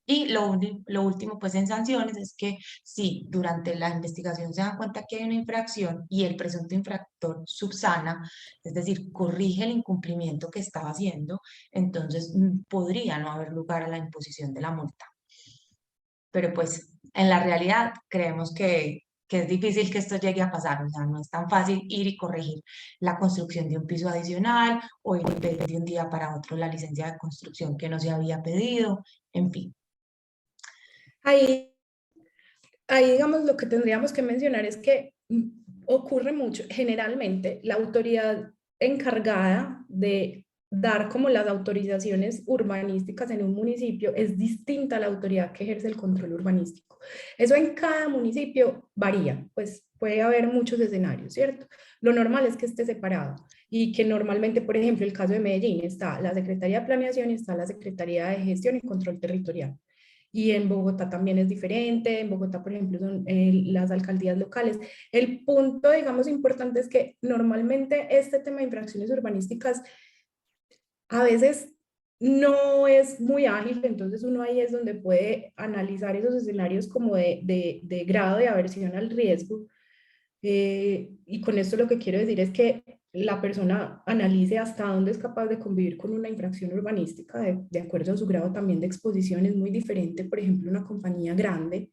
Y lo último, pues en sanciones, es que si durante la investigación se dan cuenta que hay una infracción y el presunto infractor subsana, es decir, corrige el incumplimiento que estaba haciendo, entonces podría no haber lugar a la imposición de la multa. Pero pues en la realidad creemos que es difícil que esto llegue a pasar, o sea, no es tan fácil ir y corregir la construcción de un piso adicional o ir y pedir de un día para otro la licencia de construcción que no se había pedido, en fin. Ahí, ahí, digamos, lo que tendríamos que mencionar es que ocurre mucho, generalmente la autoridad encargada de dar como las autorizaciones urbanísticas en un municipio es distinta a la autoridad que ejerce el control urbanístico. Eso en cada municipio varía, pues puede haber muchos escenarios, ¿cierto? Lo normal es que esté separado y que normalmente, por ejemplo, el caso de Medellín, está la Secretaría de Planeación y está la Secretaría de Gestión y Control Territorial. Y en Bogotá también es diferente. En Bogotá, por ejemplo, son las alcaldías locales. El punto, digamos, importante es que normalmente este tema de infracciones urbanísticas a veces no es muy ágil, entonces uno ahí es donde puede analizar esos escenarios como de grado de aversión al riesgo. Y con esto lo que quiero decir es que la persona analice hasta dónde es capaz de convivir con una infracción urbanística de acuerdo a su grado también de exposición. Es muy diferente, por ejemplo, una compañía grande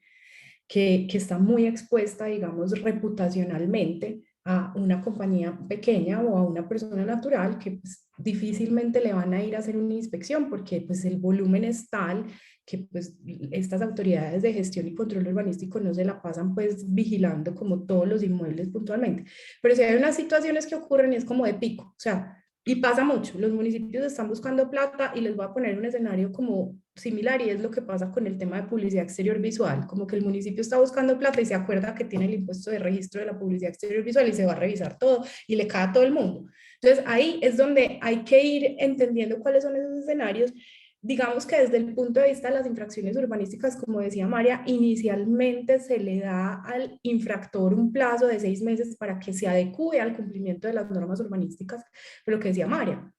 que está muy expuesta, digamos, reputacionalmente a una compañía pequeña o a una persona natural que pues, difícilmente le van a ir a hacer una inspección porque pues el volumen es tal que pues estas autoridades de gestión y control urbanístico no se la pasan pues vigilando como todos los inmuebles puntualmente. Pero si hay unas situaciones que ocurren y es como de pico, o sea, y pasa mucho, los municipios están buscando plata y les voy a poner un escenario como similar y es lo que pasa con el tema de publicidad exterior visual, como que el municipio está buscando plata y se acuerda que tiene el impuesto de registro de la publicidad exterior visual y se va a revisar todo y le cae a todo el mundo. Entonces ahí es donde hay que ir entendiendo cuáles son esos escenarios. Digamos que desde el punto de vista de las infracciones urbanísticas, como decía María, inicialmente se le da al infractor un plazo de 6 meses para que se adecue al cumplimiento de las normas urbanísticas, pero lo que decía María,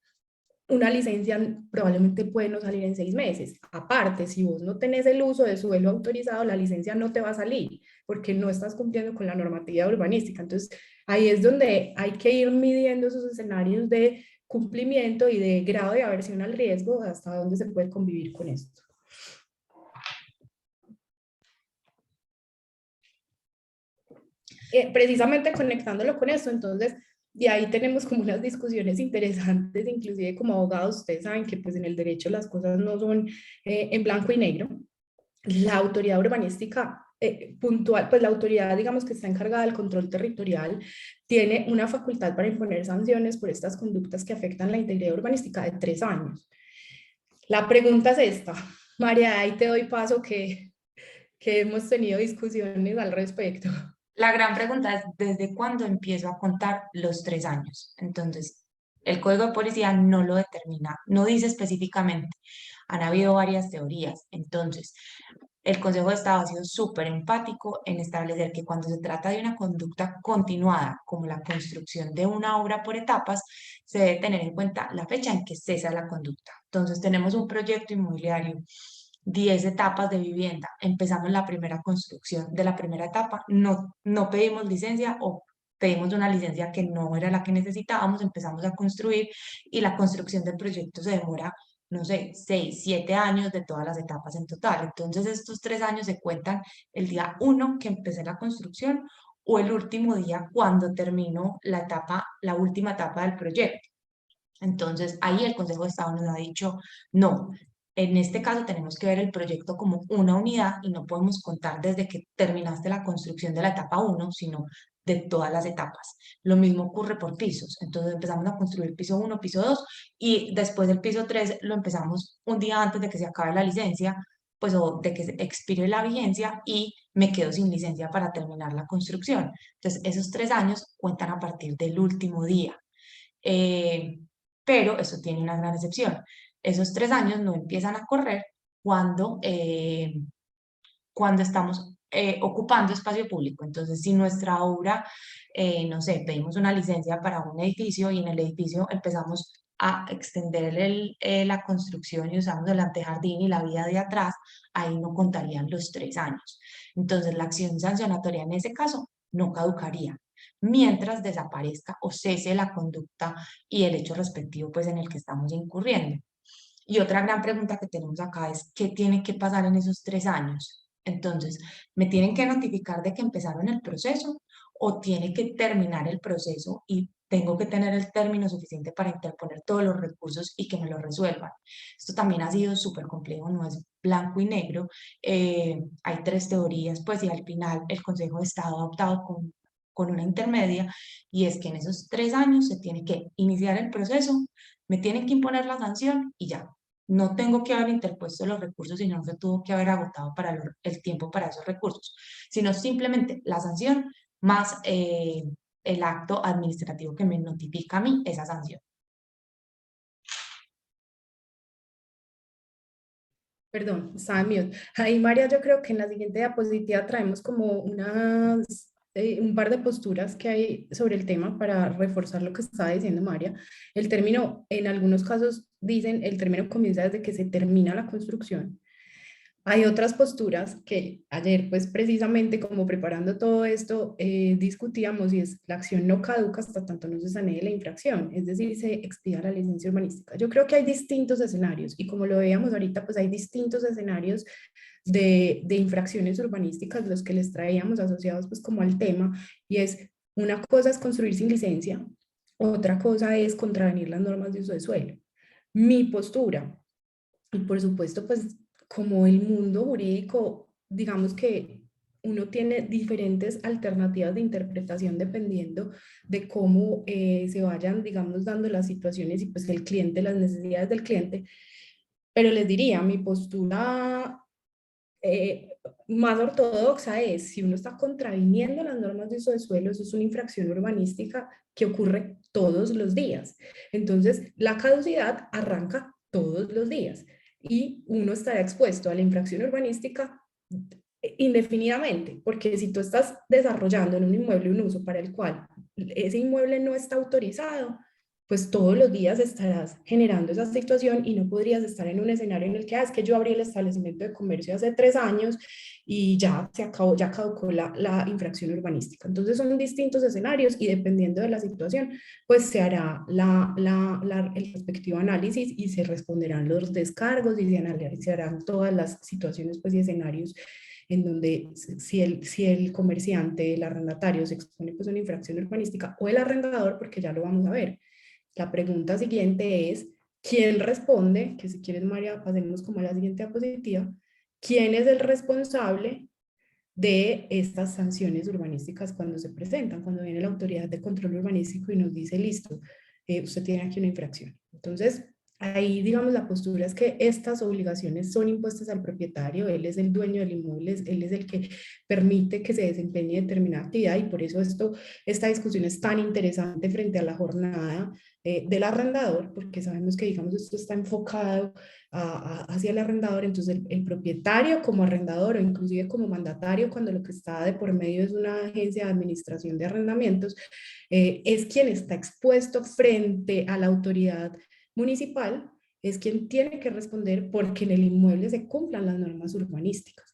una licencia probablemente puede no salir en 6 meses. Aparte, si vos no tenés el uso de suelo autorizado, la licencia no te va a salir porque no estás cumpliendo con la normatividad urbanística. Entonces, ahí es donde hay que ir midiendo esos escenarios de cumplimiento y de grado de aversión al riesgo, hasta dónde se puede convivir con esto. Precisamente conectándolo con esto, entonces, y ahí tenemos como unas discusiones interesantes, inclusive como abogados, ustedes saben que pues en el derecho las cosas no son en blanco y negro. La autoridad urbanística puntual, pues la autoridad, digamos, que está encargada del control territorial, tiene una facultad para imponer sanciones por estas conductas que afectan la integridad urbanística de 3 años. La pregunta es esta, María, ahí te doy paso que hemos tenido discusiones al respecto. La gran pregunta es, ¿desde cuándo empiezo a contar los 3 años? Entonces, el Código de Policía no lo determina, no dice específicamente. Han habido varias teorías. Entonces, el Consejo de Estado ha sido súper empático en establecer que cuando se trata de una conducta continuada, como la construcción de una obra por etapas, se debe tener en cuenta la fecha en que cesa la conducta. Entonces, tenemos un proyecto inmobiliario, 10 etapas de vivienda. Empezamos la primera construcción de la primera etapa, no pedimos licencia o pedimos una licencia que no era la que necesitábamos, empezamos a construir y la construcción del proyecto se demora, no sé, 6, 7 años de todas las etapas en total. Entonces estos 3 años se cuentan el día uno que empecé la construcción o el último día cuando termino la etapa, la última etapa del proyecto. Entonces, ahí el Consejo de Estado nos ha dicho, no, en este caso tenemos que ver el proyecto como una unidad y no podemos contar desde que terminaste la construcción de la etapa uno, sino de todas las etapas. Lo mismo ocurre por pisos. Entonces empezamos a construir piso uno, piso 2 y después del piso 3 lo empezamos un día antes de que se acabe la licencia, pues o de que se expire la vigencia y me quedo sin licencia para terminar la construcción. Entonces, esos 3 años cuentan a partir del último día. Eh, pero eso tiene una gran excepción. Esos 3 años no empiezan a correr cuando, cuando estamos ocupando espacio público. Entonces, si nuestra obra, no sé, pedimos una licencia para un edificio y en el edificio empezamos a extender la construcción y usamos el antejardín y la vía de atrás, ahí no contarían los 3 años. Entonces, la acción sancionatoria en ese caso no caducaría mientras desaparezca o cese la conducta y el hecho respectivo pues en el que estamos incurriendo. Y otra gran pregunta que tenemos acá es, ¿qué tiene que pasar en esos 3 años? Entonces, ¿me tienen que notificar de que empezaron el proceso o tiene que terminar el proceso y tengo que tener el término suficiente para interponer todos los recursos y que me lo resuelvan? Esto también ha sido súper complejo, no es blanco y negro. Hay tres teorías, pues, y al final el Consejo de Estado ha optado con una intermedia, y es que en esos 3 años se tiene que iniciar el proceso, me tienen que imponer la sanción y ya. No tengo que haber interpuesto los recursos, sino que tuvo que haber agotado para el tiempo para esos recursos, sino simplemente la sanción más el acto administrativo que me notifica a mí esa sanción. Perdón, estaba en mute. Ahí, María, yo creo que en la siguiente diapositiva traemos como un par de posturas que hay sobre el tema para reforzar lo que estaba diciendo María. El término, en algunos casos dicen, el término comienza desde que se termina la construcción. Hay otras posturas que ayer, pues precisamente como preparando todo esto, discutíamos y es la acción no caduca hasta tanto no se sanee la infracción, es decir, se expida la licencia urbanística. Yo creo que hay distintos escenarios y como lo veíamos ahorita, pues hay distintos escenarios de infracciones urbanísticas, los que les traíamos asociados pues como al tema, y es una cosa es construir sin licencia, otra cosa es contravenir las normas de uso de suelo. Mi postura, y por supuesto, pues como el mundo jurídico, digamos que uno tiene diferentes alternativas de interpretación dependiendo de cómo se vayan, digamos, dando las situaciones y pues el cliente, las necesidades del cliente. Pero les diría, mi postura eh, más ortodoxa es, si uno está contraviniendo las normas de uso de suelo, eso es una infracción urbanística que ocurre todos los días. Entonces, la caducidad arranca todos los días y uno estará expuesto a la infracción urbanística indefinidamente, porque si tú estás desarrollando en un inmueble un uso para el cual ese inmueble no está autorizado, pues todos los días estarás generando esa situación y no podrías estar en un escenario en el que, es que yo abrí el establecimiento de comercio hace 3 años y ya se acabó, ya caducó la infracción urbanística. Entonces son distintos escenarios y dependiendo de la situación, pues se hará el respectivo análisis y se responderán los descargos y se analizarán todas las situaciones pues, y escenarios en donde si el comerciante, el arrendatario se expone pues, a una infracción urbanística o el arrendador, porque ya lo vamos a ver. La pregunta siguiente es, ¿quién responde? Que si quieres, María, pasemos como a la siguiente diapositiva. ¿Quién es el responsable de estas sanciones urbanísticas cuando se presentan, cuando viene la autoridad de control urbanístico y nos dice, listo, usted tiene aquí una infracción? Entonces, ahí, digamos, la postura es que estas obligaciones son impuestas al propietario, él es el dueño del inmueble, él es el que permite que se desempeñe determinada actividad y por eso esta discusión es tan interesante frente a la jornada del arrendador, porque sabemos que, digamos, esto está enfocado hacia el arrendador, entonces el propietario como arrendador o inclusive como mandatario, cuando lo que está de por medio es una agencia de administración de arrendamientos, es quien está expuesto frente a la autoridad municipal, es quien tiene que responder porque en el inmueble se cumplan las normas urbanísticas.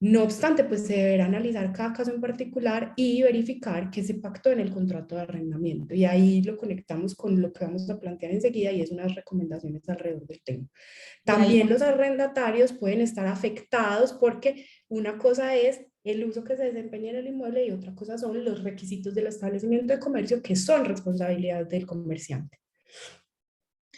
No obstante, pues se deberá analizar cada caso en particular y verificar que se pactó en el contrato de arrendamiento. Y ahí lo conectamos con lo que vamos a plantear enseguida y es unas recomendaciones alrededor del tema. Y ahí, También los arrendatarios pueden estar afectados porque una cosa es el uso que se desempeña en el inmueble y otra cosa son los requisitos del establecimiento de comercio que son responsabilidad del comerciante.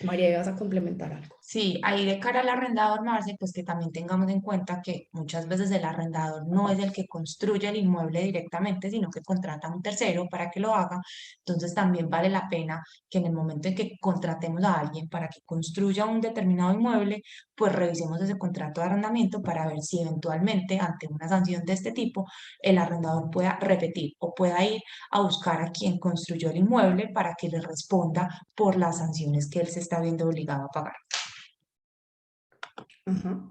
María, ¿vas a complementar algo? sí, ahí de cara al arrendador, Marce, pues que también tengamos en cuenta que muchas veces el arrendador no es el que construye el inmueble directamente, sino que contrata a un tercero para que lo haga. Entonces también vale la pena que en el momento en que contratemos a alguien para que construya un determinado inmueble, pues revisemos ese contrato de arrendamiento para ver si eventualmente ante una sanción de este tipo, el arrendador pueda repetir o pueda ir a buscar a quien construyó el inmueble para que le responda por las sanciones que él se está viendo obligado a pagar. Ajá.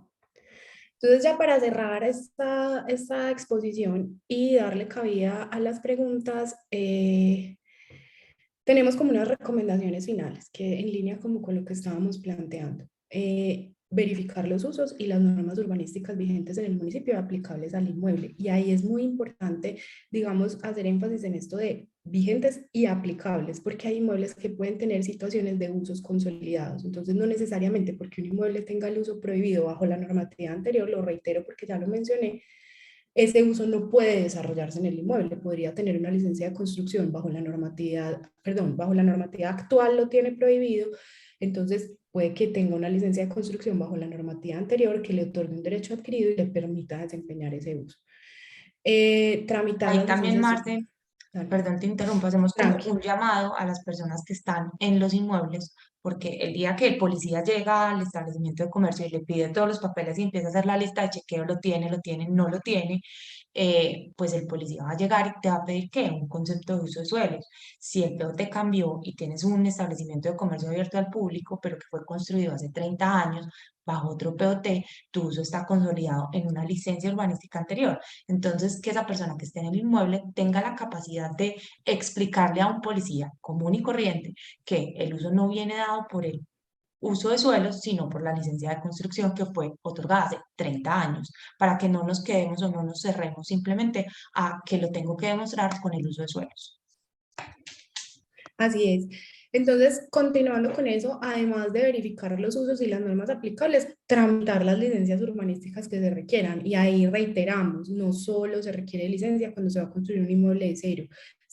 Entonces, ya para cerrar esta exposición y darle cabida a las preguntas, tenemos como unas recomendaciones finales que en línea como con lo que estábamos planteando. Verificar los usos y las normas urbanísticas vigentes en el municipio aplicables al inmueble. Y ahí es muy importante, digamos, hacer énfasis en esto de vigentes y aplicables, porque hay inmuebles que pueden tener situaciones de usos consolidados. Entonces, no necesariamente porque un inmueble tenga el uso prohibido bajo la normativa anterior, lo reitero porque ya lo mencioné, ese uso no puede desarrollarse en el inmueble. Podría tener una licencia de construcción bajo la normativa, perdón, bajo la normativa actual lo tiene prohibido. Entonces, puede que tenga una licencia de construcción bajo la normativa anterior que le otorgue un derecho adquirido y le permita desempeñar ese uso. Tramitar Ahí las también, licencias. Marce, Dale, perdón, te interrumpo, hacemos como tranqui. un llamado a las personas que están en los inmuebles, porque el día que el policía llega al establecimiento de comercio y le pide todos los papeles y empieza a hacer la lista de chequeo, lo tiene, no lo tiene, pues el policía va a llegar y te va a pedir ¿qué? Un concepto de uso de suelos. Si el POT cambió y tienes un establecimiento de comercio abierto al público, pero que fue construido hace 30 años bajo otro POT, tu uso está consolidado en una licencia urbanística anterior. Entonces, que esa persona que esté en el inmueble tenga la capacidad de explicarle a un policía común y corriente que el uso no viene dado por el uso de suelos, sino por la licencia de construcción que fue otorgada hace 30 años, para que no nos quedemos o no nos cerremos simplemente a que lo tengo que demostrar con el uso de suelos. Así es. Entonces, continuando con eso, además de verificar los usos y las normas aplicables, tramitar las licencias urbanísticas que se requieran. Y ahí reiteramos, no solo se requiere licencia cuando se va a construir un inmueble de cero,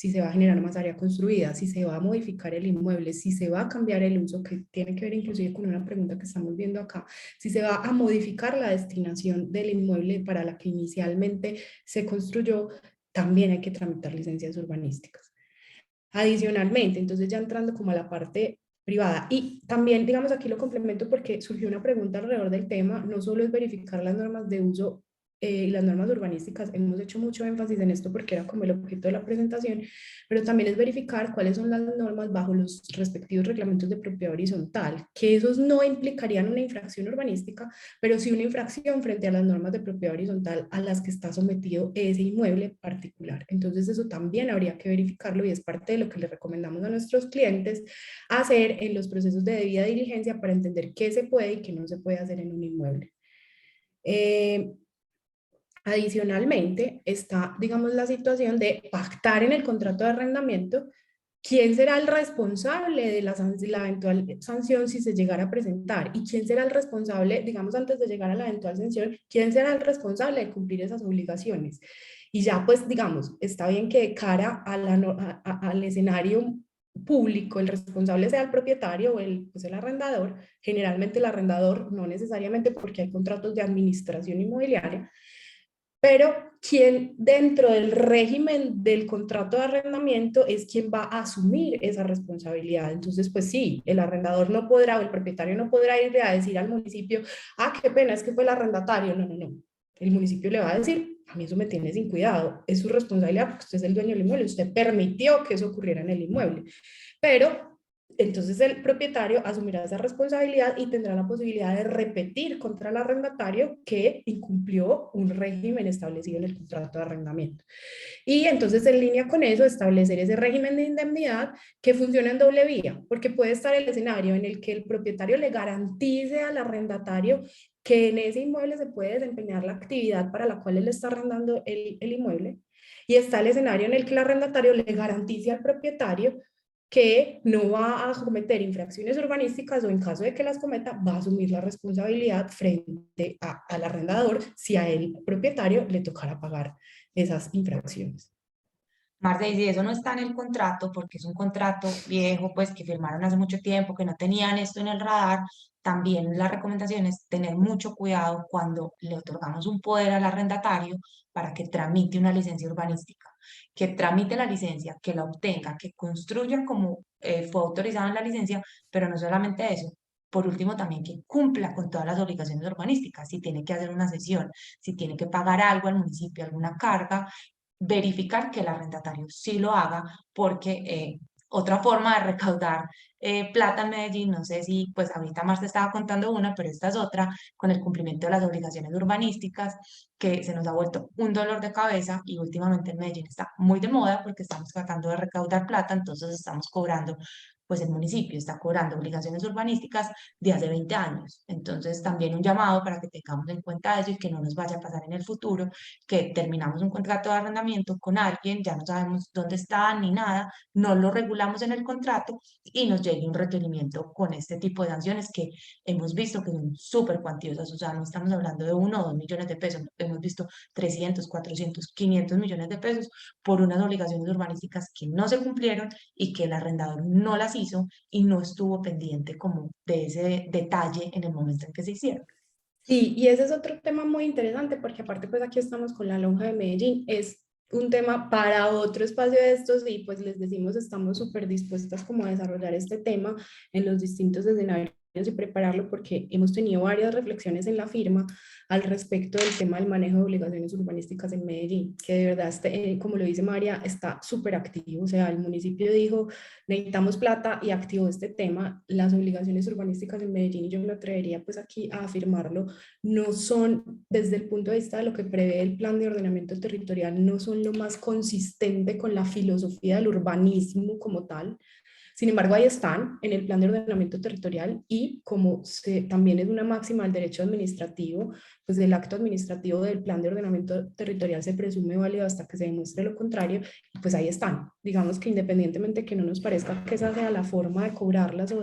si se va a generar más área construida, si se va a modificar el inmueble, si se va a cambiar el uso, que tiene que ver inclusive con una pregunta que estamos viendo acá, si se va a modificar la destinación del inmueble para la que inicialmente se construyó, también hay que tramitar licencias urbanísticas. Adicionalmente, entonces ya entrando como a la parte privada y también, digamos, aquí lo complemento porque surgió una pregunta alrededor del tema, no solo es verificar las normas de uso y las normas urbanísticas, hemos hecho mucho énfasis en esto porque era como el objeto de la presentación, pero también es verificar cuáles son las normas bajo los respectivos reglamentos de propiedad horizontal, que esos no implicarían una infracción urbanística, pero sí una infracción frente a las normas de propiedad horizontal a las que está sometido ese inmueble particular. Entonces eso también habría que verificarlo y es parte de lo que le recomendamos a nuestros clientes hacer en los procesos de debida diligencia para entender qué se puede y qué no se puede hacer en un inmueble. Eh, Adicionalmente, está, digamos, la situación de pactar en el contrato de arrendamiento quién será el responsable de la eventual sanción si se llegara a presentar y quién será el responsable, digamos, antes de llegar a la eventual sanción, quién será el responsable de cumplir esas obligaciones. Y ya, pues, digamos, está bien que de cara al escenario público el responsable sea el propietario o pues el arrendador, generalmente el arrendador, no necesariamente porque hay contratos de administración inmobiliaria, pero quien dentro del régimen del contrato de arrendamiento es quien va a asumir esa responsabilidad. Entonces, pues sí, el arrendador no podrá o el propietario no podrá ir a decir al municipio, ah, qué pena, es que fue el arrendatario. No, no, no. El municipio le va a decir, a mí eso me tiene sin cuidado, es su responsabilidad porque usted es el dueño del inmueble, usted permitió que eso ocurriera en el inmueble. Pero entonces el propietario asumirá esa responsabilidad y tendrá la posibilidad de repetir contra el arrendatario que incumplió un régimen establecido en el contrato de arrendamiento. Y entonces en línea con eso establecer ese régimen de indemnidad que funciona en doble vía, porque puede estar el escenario en el que el propietario le garantice al arrendatario que en ese inmueble se puede desempeñar la actividad para la cual él está arrendando el inmueble, y está el escenario en el que el arrendatario le garantice al propietario que no va a cometer infracciones urbanísticas, o en caso de que las cometa, va a asumir la responsabilidad frente al arrendador si a él, propietario, le tocará pagar esas infracciones. Marce, y si eso no está en el contrato, porque es un contrato viejo, pues que firmaron hace mucho tiempo, que no tenían esto en el radar, también la recomendación es tener mucho cuidado cuando le otorgamos un poder al arrendatario para que tramite una licencia urbanística, que tramite la licencia, que la obtenga, que construya como fue autorizado en la licencia, pero no solamente eso. Por último, también que cumpla con todas las obligaciones urbanísticas, si tiene que hacer una sesión, si tiene que pagar algo al municipio, alguna carga, verificar que el arrendatario sí lo haga, porque otra forma de recaudar plata en Medellín, no sé si pues ahorita más te estaba contando una, pero esta es otra, con el cumplimiento de las obligaciones urbanísticas, que se nos ha vuelto un dolor de cabeza y últimamente en Medellín está muy de moda porque estamos tratando de recaudar plata, entonces estamos cobrando, pues el municipio está cobrando obligaciones urbanísticas de hace 20 años. Entonces también un llamado para que tengamos en cuenta eso y que no nos vaya a pasar en el futuro, que terminamos un contrato de arrendamiento con alguien, ya no sabemos dónde está ni nada, no lo regulamos en el contrato y nos llegue un requerimiento con este tipo de sanciones que hemos visto que son súper cuantiosas, o sea, no estamos hablando de 1 o 2 millones de pesos, hemos visto 300, 400, 500 millones de pesos por unas obligaciones urbanísticas que no se cumplieron y que el arrendador no las hizo y no estuvo pendiente como de ese detalle en el momento en que se hicieron. Sí, y ese es otro tema muy interesante porque aparte pues aquí estamos con la lonja de Medellín, es un tema para otro espacio de estos, y pues les decimos estamos súper dispuestas como a desarrollar este tema en los distintos escenarios y prepararlo, porque hemos tenido varias reflexiones en la firma al respecto del tema del manejo de obligaciones urbanísticas en Medellín, que de verdad, como lo dice María, está súper activo. O sea, el municipio dijo, necesitamos plata, y activó este tema. Las obligaciones urbanísticas en Medellín, y yo me atrevería pues aquí a afirmarlo, no son, desde el punto de vista de lo que prevé el plan de ordenamiento territorial, no son lo más consistente con la filosofía del urbanismo como tal. Sin embargo, ahí están en el plan de ordenamiento territorial, y como también es una máxima del derecho administrativo, pues el acto administrativo del plan de ordenamiento territorial se presume válido hasta que se demuestre lo contrario, y pues ahí están. Digamos que independientemente que no nos parezca que esa sea la forma de cobrarlas o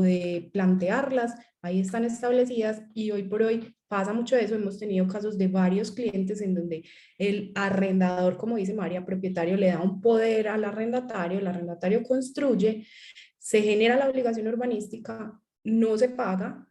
de plantearlas, ahí están establecidas, y hoy por hoy pasa mucho eso. Hemos tenido casos de varios clientes en donde el arrendador, como dice María, propietario, le da un poder al arrendatario, el arrendatario construye, se genera la obligación urbanística, no se paga,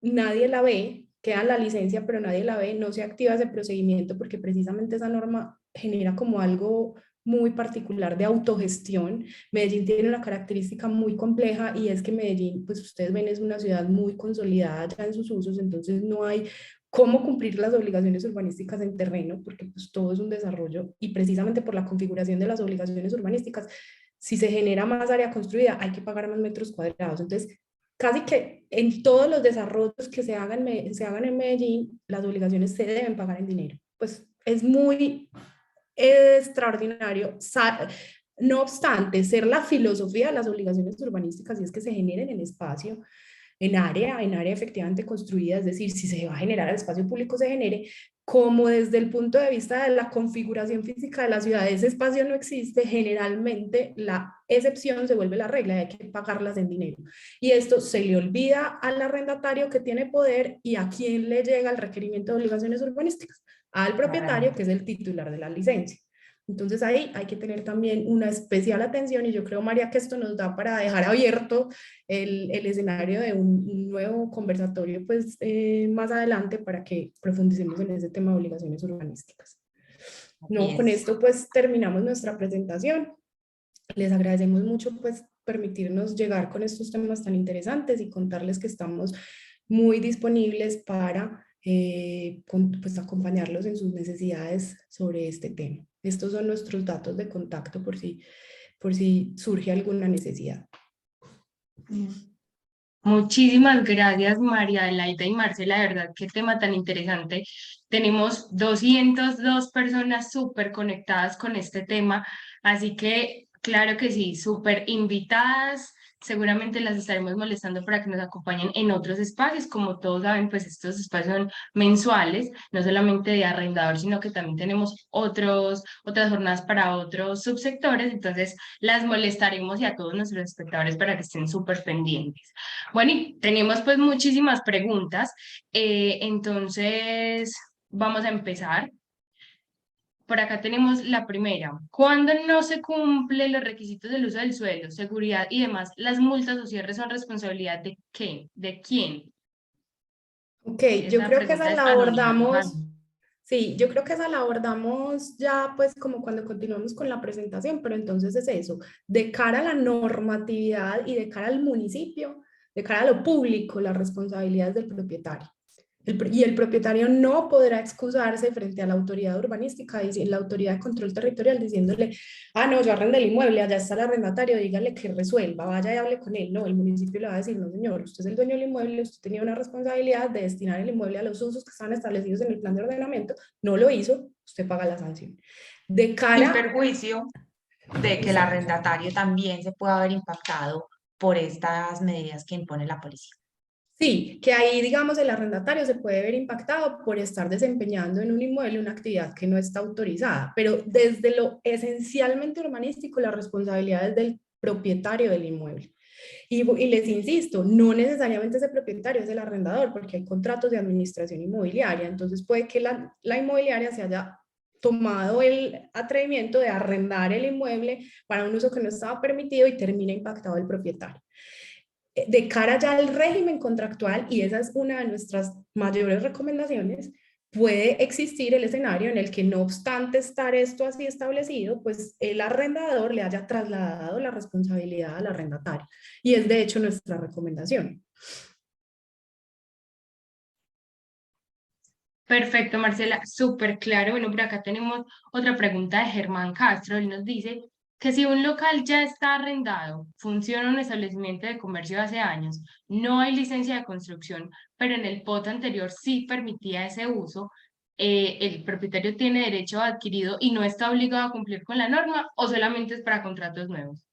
nadie la ve, queda la licencia pero nadie la ve, no se activa ese procedimiento porque precisamente esa norma genera como algo muy particular de autogestión. Medellín tiene una característica muy compleja, y es que Medellín, pues ustedes ven, es una ciudad muy consolidada ya en sus usos, entonces no hay cómo cumplir las obligaciones urbanísticas en terreno, porque pues todo es un desarrollo, y precisamente por la configuración de las obligaciones urbanísticas, si se genera más área construida, hay que pagar más metros cuadrados. Entonces, casi que en todos los desarrollos que se hagan en Medellín, las obligaciones se deben pagar en dinero. Pues es muy extraordinario. No obstante, ser la filosofía de las obligaciones urbanísticas, y es que se generen en espacio, en área efectivamente construida, es decir, si se va a generar el espacio público, se genere como desde el punto de vista de la configuración física de la ciudad, ese espacio no existe, generalmente la excepción se vuelve la regla, hay que pagarlas en dinero. Y esto se le olvida al arrendatario que tiene poder, y a quién le llega el requerimiento de obligaciones urbanísticas, al propietario, que es el titular de la licencia. Entonces ahí hay que tener también una especial atención, y yo creo, María, que esto nos da para dejar abierto el escenario de un nuevo conversatorio pues más adelante, para que profundicemos en ese tema de obligaciones urbanísticas. Así No, con es. esto pues terminamos nuestra presentación. Les agradecemos mucho pues permitirnos llegar con estos temas tan interesantes y contarles que estamos muy disponibles para pues acompañarlos en sus necesidades sobre este tema. Estos son nuestros datos de contacto por si surge alguna necesidad. Muchísimas gracias, María Adelaida y Marcela, de verdad, qué tema tan interesante. Tenemos 202 personas súper conectadas con este tema, así que claro que sí, súper invitadas. seguramente las estaremos molestando para que nos acompañen en otros espacios. Como todos saben, pues estos espacios son mensuales, no solamente de arrendador, sino que también tenemos otras jornadas para otros subsectores. Entonces, las molestaremos y a todos nuestros espectadores para que estén súper pendientes. Bueno, y tenemos pues muchísimas preguntas. Entonces, vamos a empezar. Por acá tenemos la primera. ¿Cuándo no se cumplen los requisitos del uso del suelo, seguridad y demás? ¿Las multas o cierres son responsabilidad de qué? ¿De quién? Ok, yo Esta creo que esa pregunta es la anónima. abordamos, sí, yo creo que esa la abordamos ya pues como cuando continuamos con la presentación, pero entonces es eso, de cara a la normatividad y de cara al municipio, de cara a lo público, las responsabilidades del propietario. Y el propietario no podrá excusarse frente a la autoridad urbanística y la autoridad de control territorial diciéndole, ah, no, yo arrendé el inmueble, allá está el arrendatario, dígale que resuelva, vaya y hable con él. No, el municipio le va a decir, no, señor, usted es el dueño del inmueble, usted tenía una responsabilidad de destinar el inmueble a los usos que estaban establecidos en el plan de ordenamiento, no lo hizo, usted paga la sanción. De Sin cara, perjuicio de que el exacto. arrendatario también se pueda haber impactado por estas medidas que impone la policía. Sí, que ahí, digamos, el arrendatario se puede ver impactado por estar desempeñando en un inmueble una actividad que no está autorizada, pero desde lo esencialmente urbanístico, la responsabilidad es del propietario del inmueble. Y les insisto, no necesariamente ese propietario es el arrendador, porque hay contratos de administración inmobiliaria, entonces puede que la inmobiliaria se haya tomado el atrevimiento de arrendar el inmueble para un uso que no estaba permitido y termina impactado el propietario. De cara ya al régimen contractual, y esa es una de nuestras mayores recomendaciones, puede existir el escenario en el que no obstante estar esto así establecido, pues el arrendador le haya trasladado la responsabilidad al arrendatario. Y es de hecho nuestra recomendación. Perfecto, Marcela, súper claro. Bueno, por acá tenemos otra pregunta de Germán Castro. Él nos dice que si un local ya está arrendado, funciona un establecimiento de comercio hace años, no hay licencia de construcción, pero en el POT anterior sí permitía ese uso, ¿el propietario tiene derecho adquirido y no está obligado a cumplir con la norma o solamente es para contratos nuevos?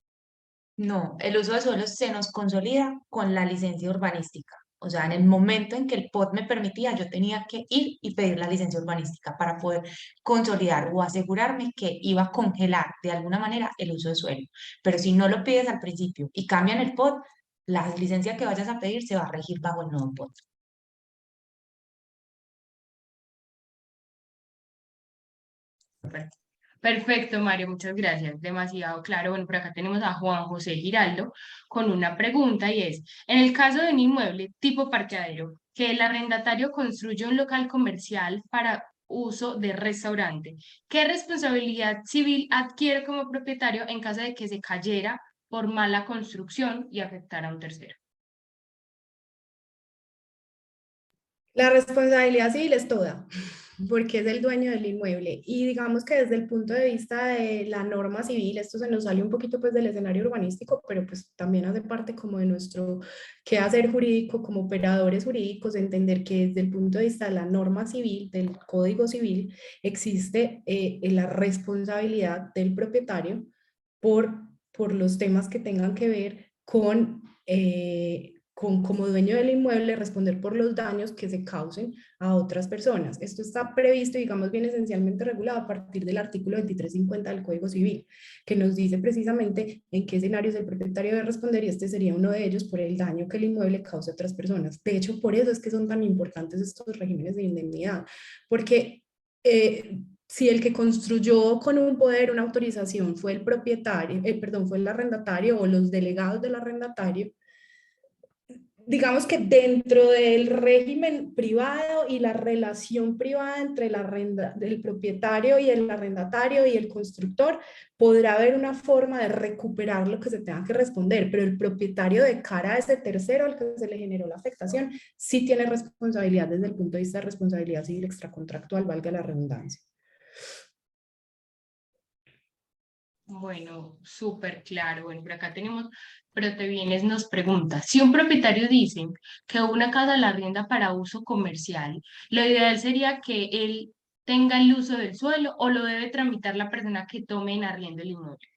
No, el uso de suelo se nos consolida con la licencia urbanística. O sea, en el momento en que el POT me permitía, yo tenía que ir y pedir la licencia urbanística para poder consolidar o asegurarme que iba a congelar de alguna manera el uso de suelo. Pero si no lo pides al principio y cambian el POT, la licencia que vayas a pedir se va a regir bajo el nuevo POT. Perfecto, Mario, muchas gracias. Demasiado claro. Bueno, por acá tenemos a Juan José Giraldo con una pregunta y es, en el caso de un inmueble tipo parqueadero, que el arrendatario construye un local comercial para uso de restaurante, ¿qué responsabilidad civil adquiere como propietario en caso de que se cayera por mala construcción y afectara a un tercero? La responsabilidad civil es toda, porque es el dueño del inmueble. Y digamos que desde el punto de vista de la norma civil, esto se nos sale un poquito pues del escenario urbanístico, pero pues también hace parte como de nuestro quehacer jurídico como operadores jurídicos, entender que desde el punto de vista de la norma civil, del Código Civil, existe la responsabilidad del propietario por los temas que tengan que ver con como dueño del inmueble responder por los daños que se causen a otras personas. Esto está previsto, digamos, bien esencialmente regulado a partir del artículo 2350 del Código Civil, que nos dice precisamente en qué escenarios el propietario debe responder y este sería uno de ellos por el daño que el inmueble cause a otras personas. De hecho, por eso es que son tan importantes estos regímenes de indemnidad, porque si el que construyó con un poder, una autorización, fue el propietario, perdón, fue el arrendatario o los delegados del arrendatario, digamos que dentro del régimen privado y la relación privada entre el propietario y el arrendatario y el constructor, podrá haber una forma de recuperar lo que se tenga que responder, pero el propietario de cara a ese tercero al que se le generó la afectación, sí tiene responsabilidad desde el punto de vista de responsabilidad civil extracontractual, valga la redundancia. Bueno, súper claro. Bueno, por acá tenemos, pero te vienes, nos pregunta, si un propietario dice que una casa la arrienda para uso comercial, lo ideal sería que él tenga el uso del suelo o lo debe tramitar la persona que tome en arriendo el inmueble.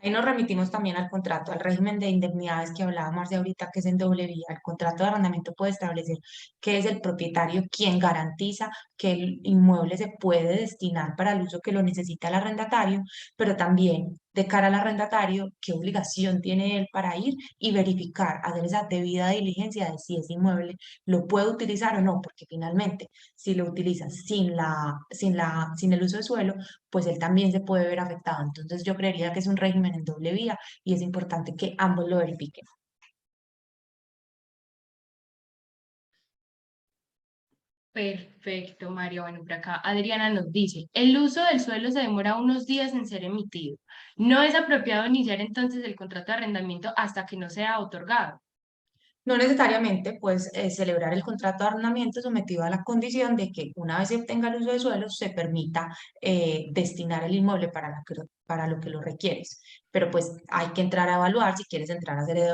Ahí nos remitimos también al contrato, al régimen de indemnidades que hablaba Marcia ahorita, que es en doble vía. El contrato de arrendamiento puede establecer que es el propietario quien garantiza que el inmueble se puede destinar para el uso que lo necesita el arrendatario, pero también de cara al arrendatario, qué obligación tiene él para ir y verificar, hacer esa debida diligencia de si ese inmueble lo puede utilizar o no, porque finalmente, si lo utiliza sin el uso de suelo, pues él también se puede ver afectado. Entonces yo creería que es un régimen en doble vía y es importante que ambos lo verifiquen. Perfecto, María. Bueno, por acá Adriana nos dice, el uso del suelo se demora unos días en ser emitido. No es apropiado iniciar entonces el contrato de arrendamiento hasta que no sea otorgado. No necesariamente, pues, celebrar el contrato de arrendamiento sometido a la condición de que una vez se obtenga el uso de suelo, se permita destinar el inmueble para lo que lo requieres. Pero pues hay que entrar a evaluar si quieres entrar a hacer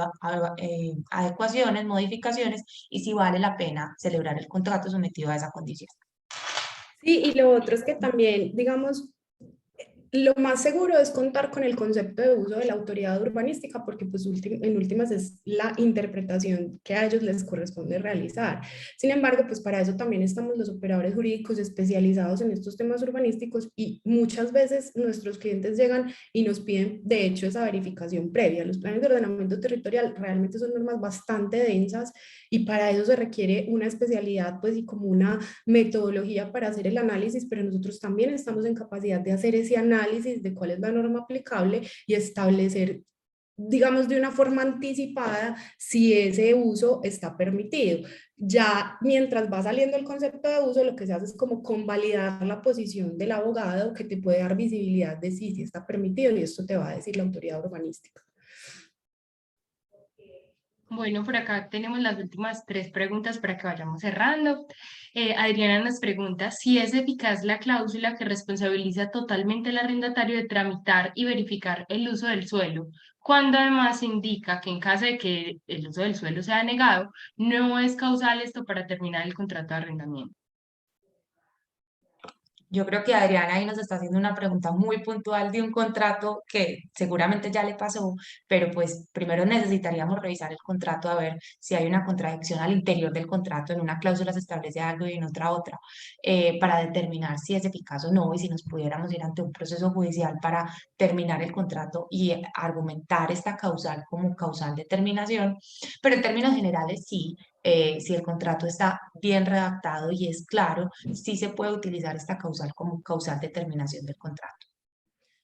adecuaciones, modificaciones y si vale la pena celebrar el contrato sometido a esa condición. Sí, y lo otro es que también, digamos, lo más seguro es contar con el concepto de uso de la autoridad urbanística porque pues en últimas es la interpretación que a ellos les corresponde realizar. Sin embargo, pues para eso también estamos los operadores jurídicos especializados en estos temas urbanísticos y muchas veces nuestros clientes llegan y nos piden de hecho esa verificación previa. Los planes de ordenamiento territorial realmente son normas bastante densas y para eso se requiere una especialidad pues y como una metodología para hacer el análisis, pero nosotros también estamos en capacidad de hacer ese análisis de cuál es la norma aplicable y establecer, digamos, de una forma anticipada si ese uso está permitido. Ya mientras va saliendo el concepto de uso, lo que se hace es como convalidar la posición del abogado que te puede dar visibilidad de si está permitido y esto te va a decir la autoridad urbanística. Bueno, por acá tenemos las últimas tres preguntas para que vayamos cerrando. Adriana nos pregunta si es eficaz la cláusula que responsabiliza totalmente al arrendatario de tramitar y verificar el uso del suelo, cuando además indica que en caso de que el uso del suelo sea negado, no es causal esto para terminar el contrato de arrendamiento. Yo creo que Adriana ahí nos está haciendo una pregunta muy puntual de un contrato que seguramente ya le pasó, pero pues primero necesitaríamos revisar el contrato a ver si hay una contradicción al interior del contrato. En una cláusula se establece algo y en otra, para determinar si es eficaz o no y si nos pudiéramos ir ante un proceso judicial para terminar el contrato y argumentar esta causal como causal de terminación. Pero en términos generales sí, si el contrato está bien redactado y es claro, sí se puede utilizar esta causal como causal de terminación del contrato.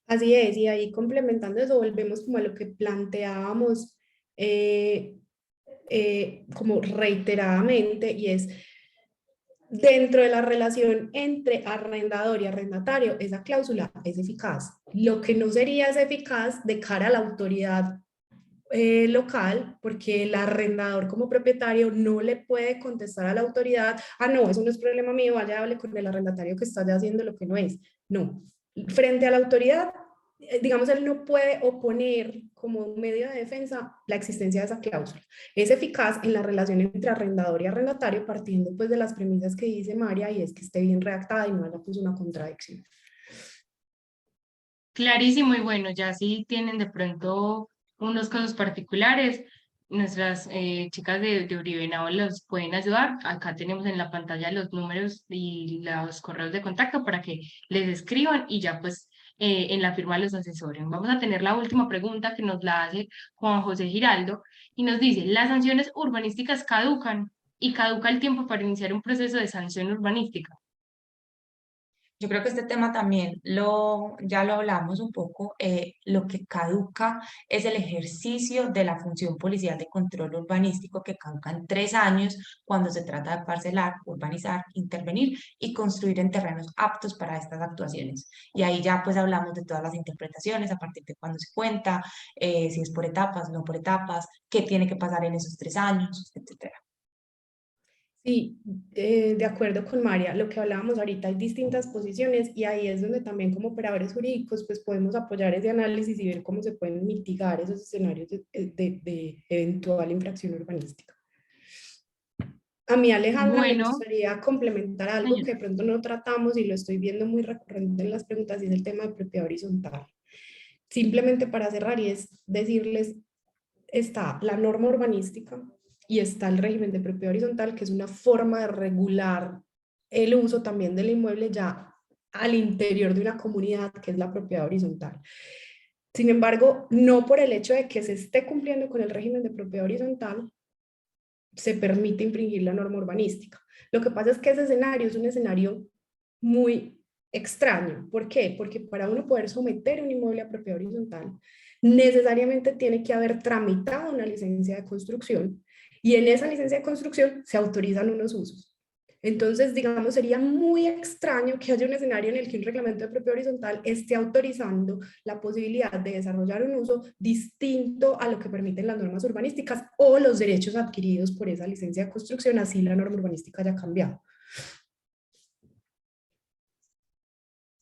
Así es, y ahí complementando eso, volvemos como a lo que planteábamos eh, como reiteradamente, y es dentro de la relación entre arrendador y arrendatario, esa cláusula es eficaz. Lo que no sería es eficaz de cara a la autoridad local, porque el arrendador como propietario no le puede contestar a la autoridad, ah, no, eso no es problema mío, vaya, hable con el arrendatario que está ya haciendo lo que no es. No, frente a la autoridad, digamos, él no puede oponer como un medio de defensa la existencia de esa cláusula. Es eficaz en la relación entre arrendador y arrendatario partiendo pues de las premisas que dice María y es que esté bien redactada y no haya pues una contradicción. Clarísimo y bueno, ya si tienen de pronto unos casos particulares, nuestras chicas de Uribe Now los pueden ayudar. Acá tenemos en la pantalla los números y los correos de contacto para que les escriban y ya pues en la firma los asesoren. Vamos a tener la última pregunta que nos la hace Juan José Giraldo y nos dice, ¿las sanciones urbanísticas caducan y caduca el tiempo para iniciar un proceso de sanción urbanística? Yo creo que este tema también ya lo hablamos un poco. Lo que caduca es el ejercicio de la función policial de control urbanístico que caduca en 3 años cuando se trata de parcelar, urbanizar, intervenir y construir en terrenos aptos para estas actuaciones. Y ahí ya pues hablamos de todas las interpretaciones, a partir de cuándo se cuenta, si es por etapas, no por etapas, qué tiene que pasar en esos 3 años, etcétera. Sí, de acuerdo con María, lo que hablábamos ahorita, hay distintas posiciones y ahí es donde también como operadores jurídicos pues podemos apoyar ese análisis y ver cómo se pueden mitigar esos escenarios de eventual infracción urbanística. A mí, Alejandra, me Bueno, gustaría complementar algo señor. que de pronto no tratamos y lo estoy viendo muy recurrente en las preguntas y es el tema de propiedad horizontal. simplemente para cerrar, y es decirles, está la norma urbanística y está el régimen de propiedad horizontal, que es una forma de regular el uso también del inmueble ya al interior de una comunidad, que es la propiedad horizontal. Sin embargo, no por el hecho de que se esté cumpliendo con el régimen de propiedad horizontal, se permite infringir la norma urbanística. Lo que pasa es que ese escenario es un escenario muy extraño. ¿Por qué? Porque para uno poder someter un inmueble a propiedad horizontal, necesariamente tiene que haber tramitado una licencia de construcción, y en esa licencia de construcción se autorizan unos usos. Entonces, digamos, sería muy extraño que haya un escenario en el que un reglamento de propiedad horizontal esté autorizando la posibilidad de desarrollar un uso distinto a lo que permiten las normas urbanísticas o los derechos adquiridos por esa licencia de construcción, así la norma urbanística haya cambiado.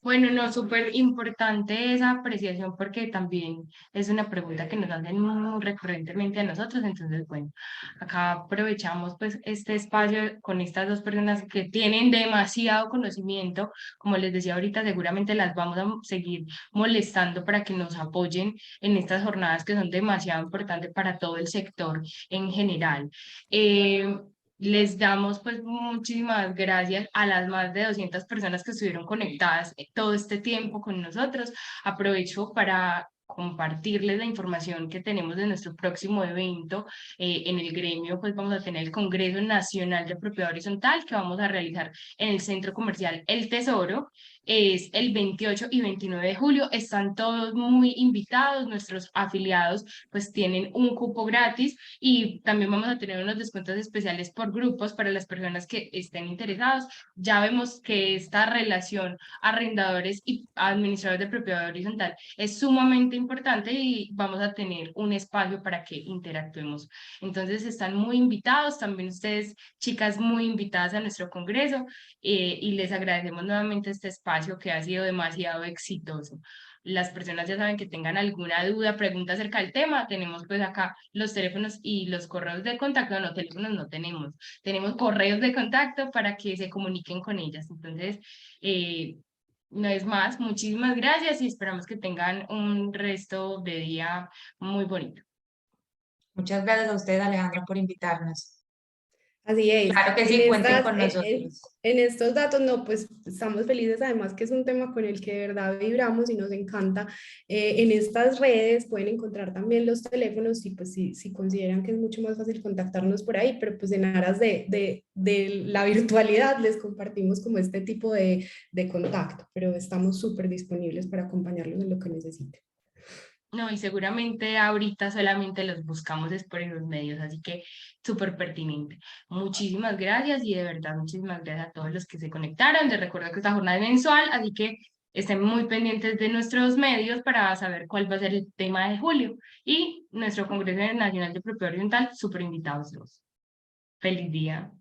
Bueno, no, súper importante esa apreciación porque también es una pregunta que nos hacen muy recurrentemente a nosotros. Entonces, bueno, acá aprovechamos pues este espacio con estas dos personas que tienen demasiado conocimiento. Como les decía ahorita, seguramente las vamos a seguir molestando para que nos apoyen en estas jornadas que son demasiado importantes para todo el sector en general. Les damos pues muchísimas gracias a las más de 200 personas que estuvieron conectadas todo este tiempo con nosotros. Aprovecho para compartirles la información que tenemos de nuestro próximo evento. En el gremio pues vamos a tener el Congreso Nacional de Propiedad Horizontal que vamos a realizar en el Centro Comercial El Tesoro. Es el 28 y 29 de julio. Están todos muy invitados. Nuestros afiliados pues tienen un cupo gratis y también vamos a tener unos descuentos especiales por grupos para las personas que estén interesados. Ya vemos que esta relación arrendadores y administradores de propiedad horizontal es sumamente importante y vamos a tener un espacio para que interactuemos. Entonces están muy invitados, también ustedes, chicas, muy invitadas a nuestro congreso, y les agradecemos nuevamente este espacio que ha sido demasiado exitoso. Las personas ya saben que tengan alguna duda, pregunta acerca del tema, tenemos pues acá los teléfonos y los correos de contacto. No, teléfonos no tenemos, tenemos correos de contacto para que se comuniquen con ellas. Entonces, no es más, muchísimas gracias y esperamos que tengan un resto de día muy bonito. Muchas gracias a usted, Alejandra, por invitarnos. Así es. Claro que En, sí, cuenten estas, con nosotros. en estos datos, no, pues estamos felices, además que es un tema con el que de verdad vibramos y nos encanta. En estas redes pueden encontrar también los teléfonos y pues si consideran que es mucho más fácil contactarnos por ahí, pero pues en aras de la virtualidad les compartimos como este tipo de contacto, pero estamos súper disponibles para acompañarlos en lo que necesiten. No, y seguramente ahorita solamente los buscamos es por esos medios, así que súper pertinente. Muchísimas gracias y de verdad muchísimas gracias a todos los que se conectaron. Les recuerdo que esta jornada es mensual, así que estén muy pendientes de nuestros medios para saber cuál va a ser el tema de julio. Y nuestro Congreso Nacional de Propiedad Oriental, súper invitados los. Feliz día.